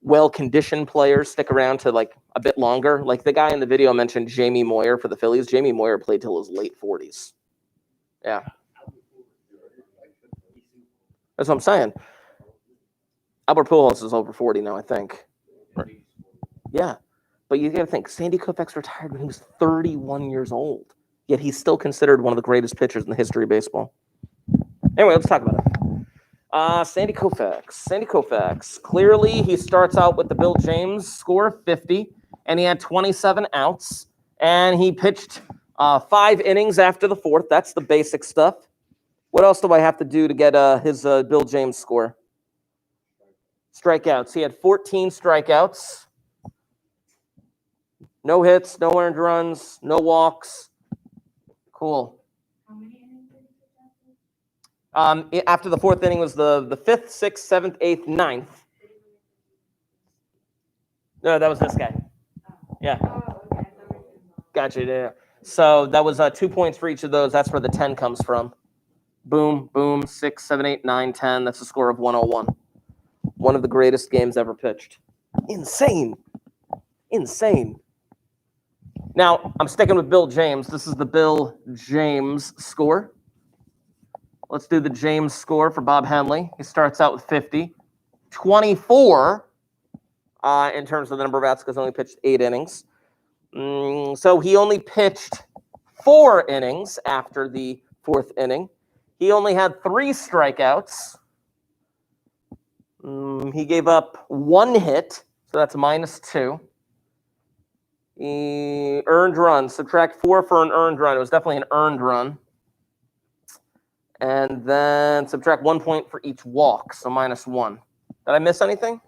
well-conditioned players stick around to like a bit longer. Like the guy in the video mentioned Jamie Moyer for the Phillies. Jamie Moyer played till his late 40s. Yeah. That's what I'm saying. Albert Pujols is over 40 now, I think. Yeah. But you got to think, Sandy Koufax retired when he was 31 years old. Yet he's still considered one of the greatest pitchers in the history of baseball. Anyway, let's talk about it. Sandy Koufax. Sandy Koufax. Clearly, he starts out with the Bill James score of 50, and he had 27 outs, and he pitched 5 innings after the 4th. That's the basic stuff. What else do I have to do to get his Bill James score? Strikeouts. He had 14 strikeouts. No hits, no earned runs, no walks. Cool. How many innings did he pitch after? After the 4th inning was the 5th, 6th, 7th, 8th, 9th. No, that was this guy. Yeah. Oh, okay. Gotcha. Yeah. So that was 2 points for each of those. That's where the 10 comes from. Boom, boom, 6, 7, 8, 9, 10. That's a score of 101. One of the greatest games ever pitched. Insane. Insane. Now, I'm sticking with Bill James. This is the Bill James score. Let's do the James score for Bob Henley. He starts out with 50. 24 in terms of the number of outs because he only pitched 8 innings. So he only pitched 4 innings after the 4th inning. He only had 3 strikeouts. He gave up 1 hit, so that's -2. He earned runs. Subtract 4 for an earned run. It was definitely an earned run. And then subtract 1 point for each walk, so -1. Did I miss anything?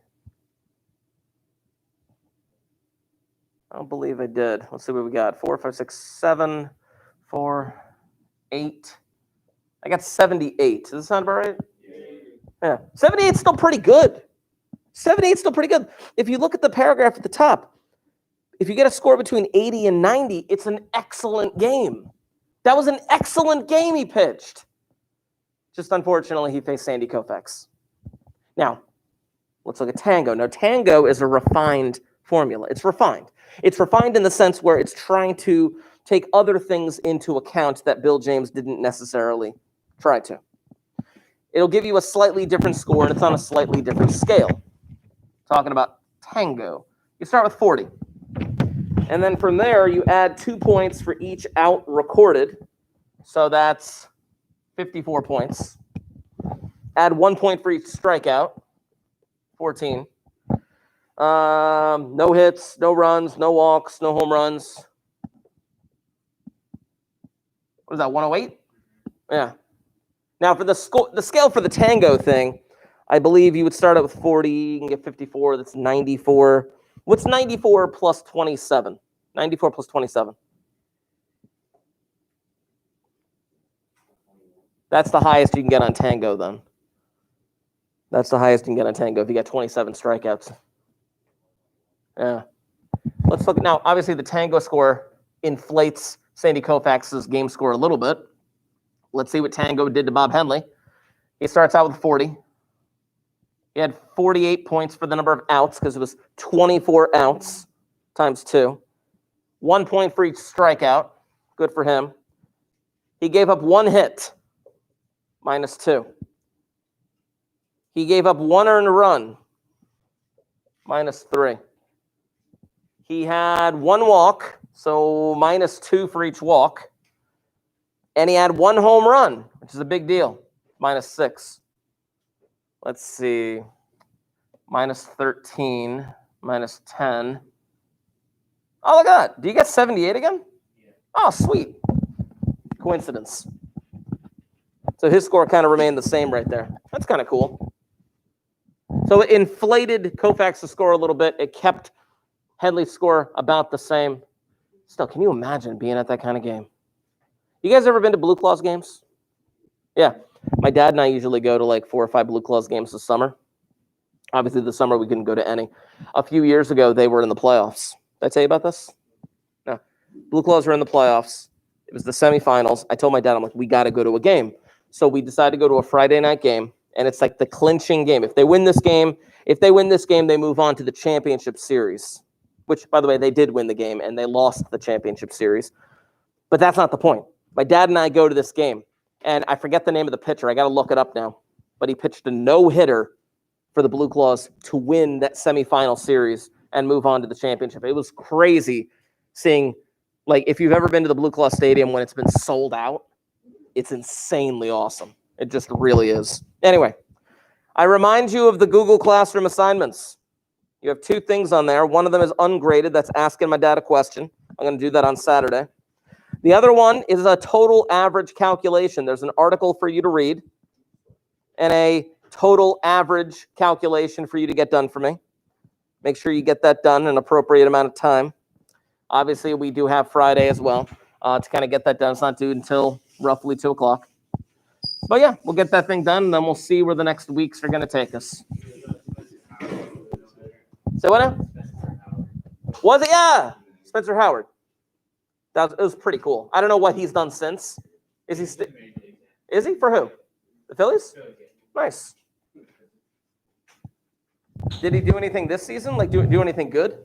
I don't believe I did. Let's see what we got. 4, 5, 6, 7, 4, 8. I got 78. Does that sound about right? Yeah. 78 is still pretty good. 78 is still pretty good. If you look at the paragraph at the top, if you get a score between 80 and 90, it's an excellent game. That was an excellent game he pitched. Just unfortunately, he faced Sandy Koufax. Now, let's look at Tango. Now, Tango is a refined formula. It's refined. It's refined in the sense where it's trying to take other things into account that Bill James didn't necessarily try to. It'll give you a slightly different score, and it's on a slightly different scale. Talking about Tango. You start with 40. And then from there, you add 2 points for each out recorded. So that's 54 points. Add 1 point for each strikeout. 14. No hits, no runs, no walks, no home runs. What is that, 108? Yeah. Now for the scale for the tango thing, I believe you would start out with 40, you can get 54, that's 94. What's 94 plus 27? 94 plus 27. That's the highest you can get on tango then. That's the highest you can get on tango if you get 27 strikeouts. Yeah. Let's look now. Obviously, the tango score inflates Sandy Koufax's game score a little bit. Let's see what tango did to Bob Henley. He starts out with 40. He had 48 points for the number of outs because it was 24 outs times 2. 1 point for each strikeout. Good for him. He gave up 1 hit, -2. He gave up 1 earned run, -3. He had 1 walk, so -2 for each walk. And he had 1 home run, which is a big deal, -6. Let's see, -13, -10. Oh, look at that. Do you get 78 again? Yeah. Oh, sweet. Coincidence. So his score kind of remained the same right there. That's kind of cool. So it inflated Koufax's score a little bit. It kept Henley's score about the same. Still, can you imagine being at that kind of game? You guys ever been to Blue Claws games? Yeah. My dad and I usually go to like 4 or 5 Blue Claws games this summer. Obviously, this summer we couldn't go to any. A few years ago, they were in the playoffs. Did I tell you about this? No. Blue Claws were in the playoffs. It was the semifinals. I told my dad, I'm like, we got to go to a game. So we decided to go to a Friday night game, and it's like the clinching game. If they win this game, they move on to the championship series, which, by the way, they did win the game, and they lost the championship series. But that's not the point. My dad and I go to this game, and I forget the name of the pitcher. I got to look it up now. But he pitched a no-hitter for the Blue Claws to win that semifinal series and move on to the championship. It was crazy seeing, like, if you've ever been to the Blue Claw Stadium when it's been sold out, it's insanely awesome. It just really is. Anyway, I remind you of the Google Classroom assignments. You have 2 things on there. One of them is ungraded. That's asking my dad a question. I'm going to do that on Saturday. The other one is a total average calculation. There's an article for you to read and a total average calculation for you to get done for me. Make sure you get that done in an appropriate amount of time. Obviously, we do have Friday as well to kind of get that done. It's not due until roughly 2 o'clock. But yeah, we'll get that thing done, and then we'll see where the next weeks are going to take us. Say what now? Was it? Yeah, Spencer Howard. It was pretty cool. I don't know what he's done since. Is he for who? The Phillies? Nice. Did he do anything this season? Like do anything good?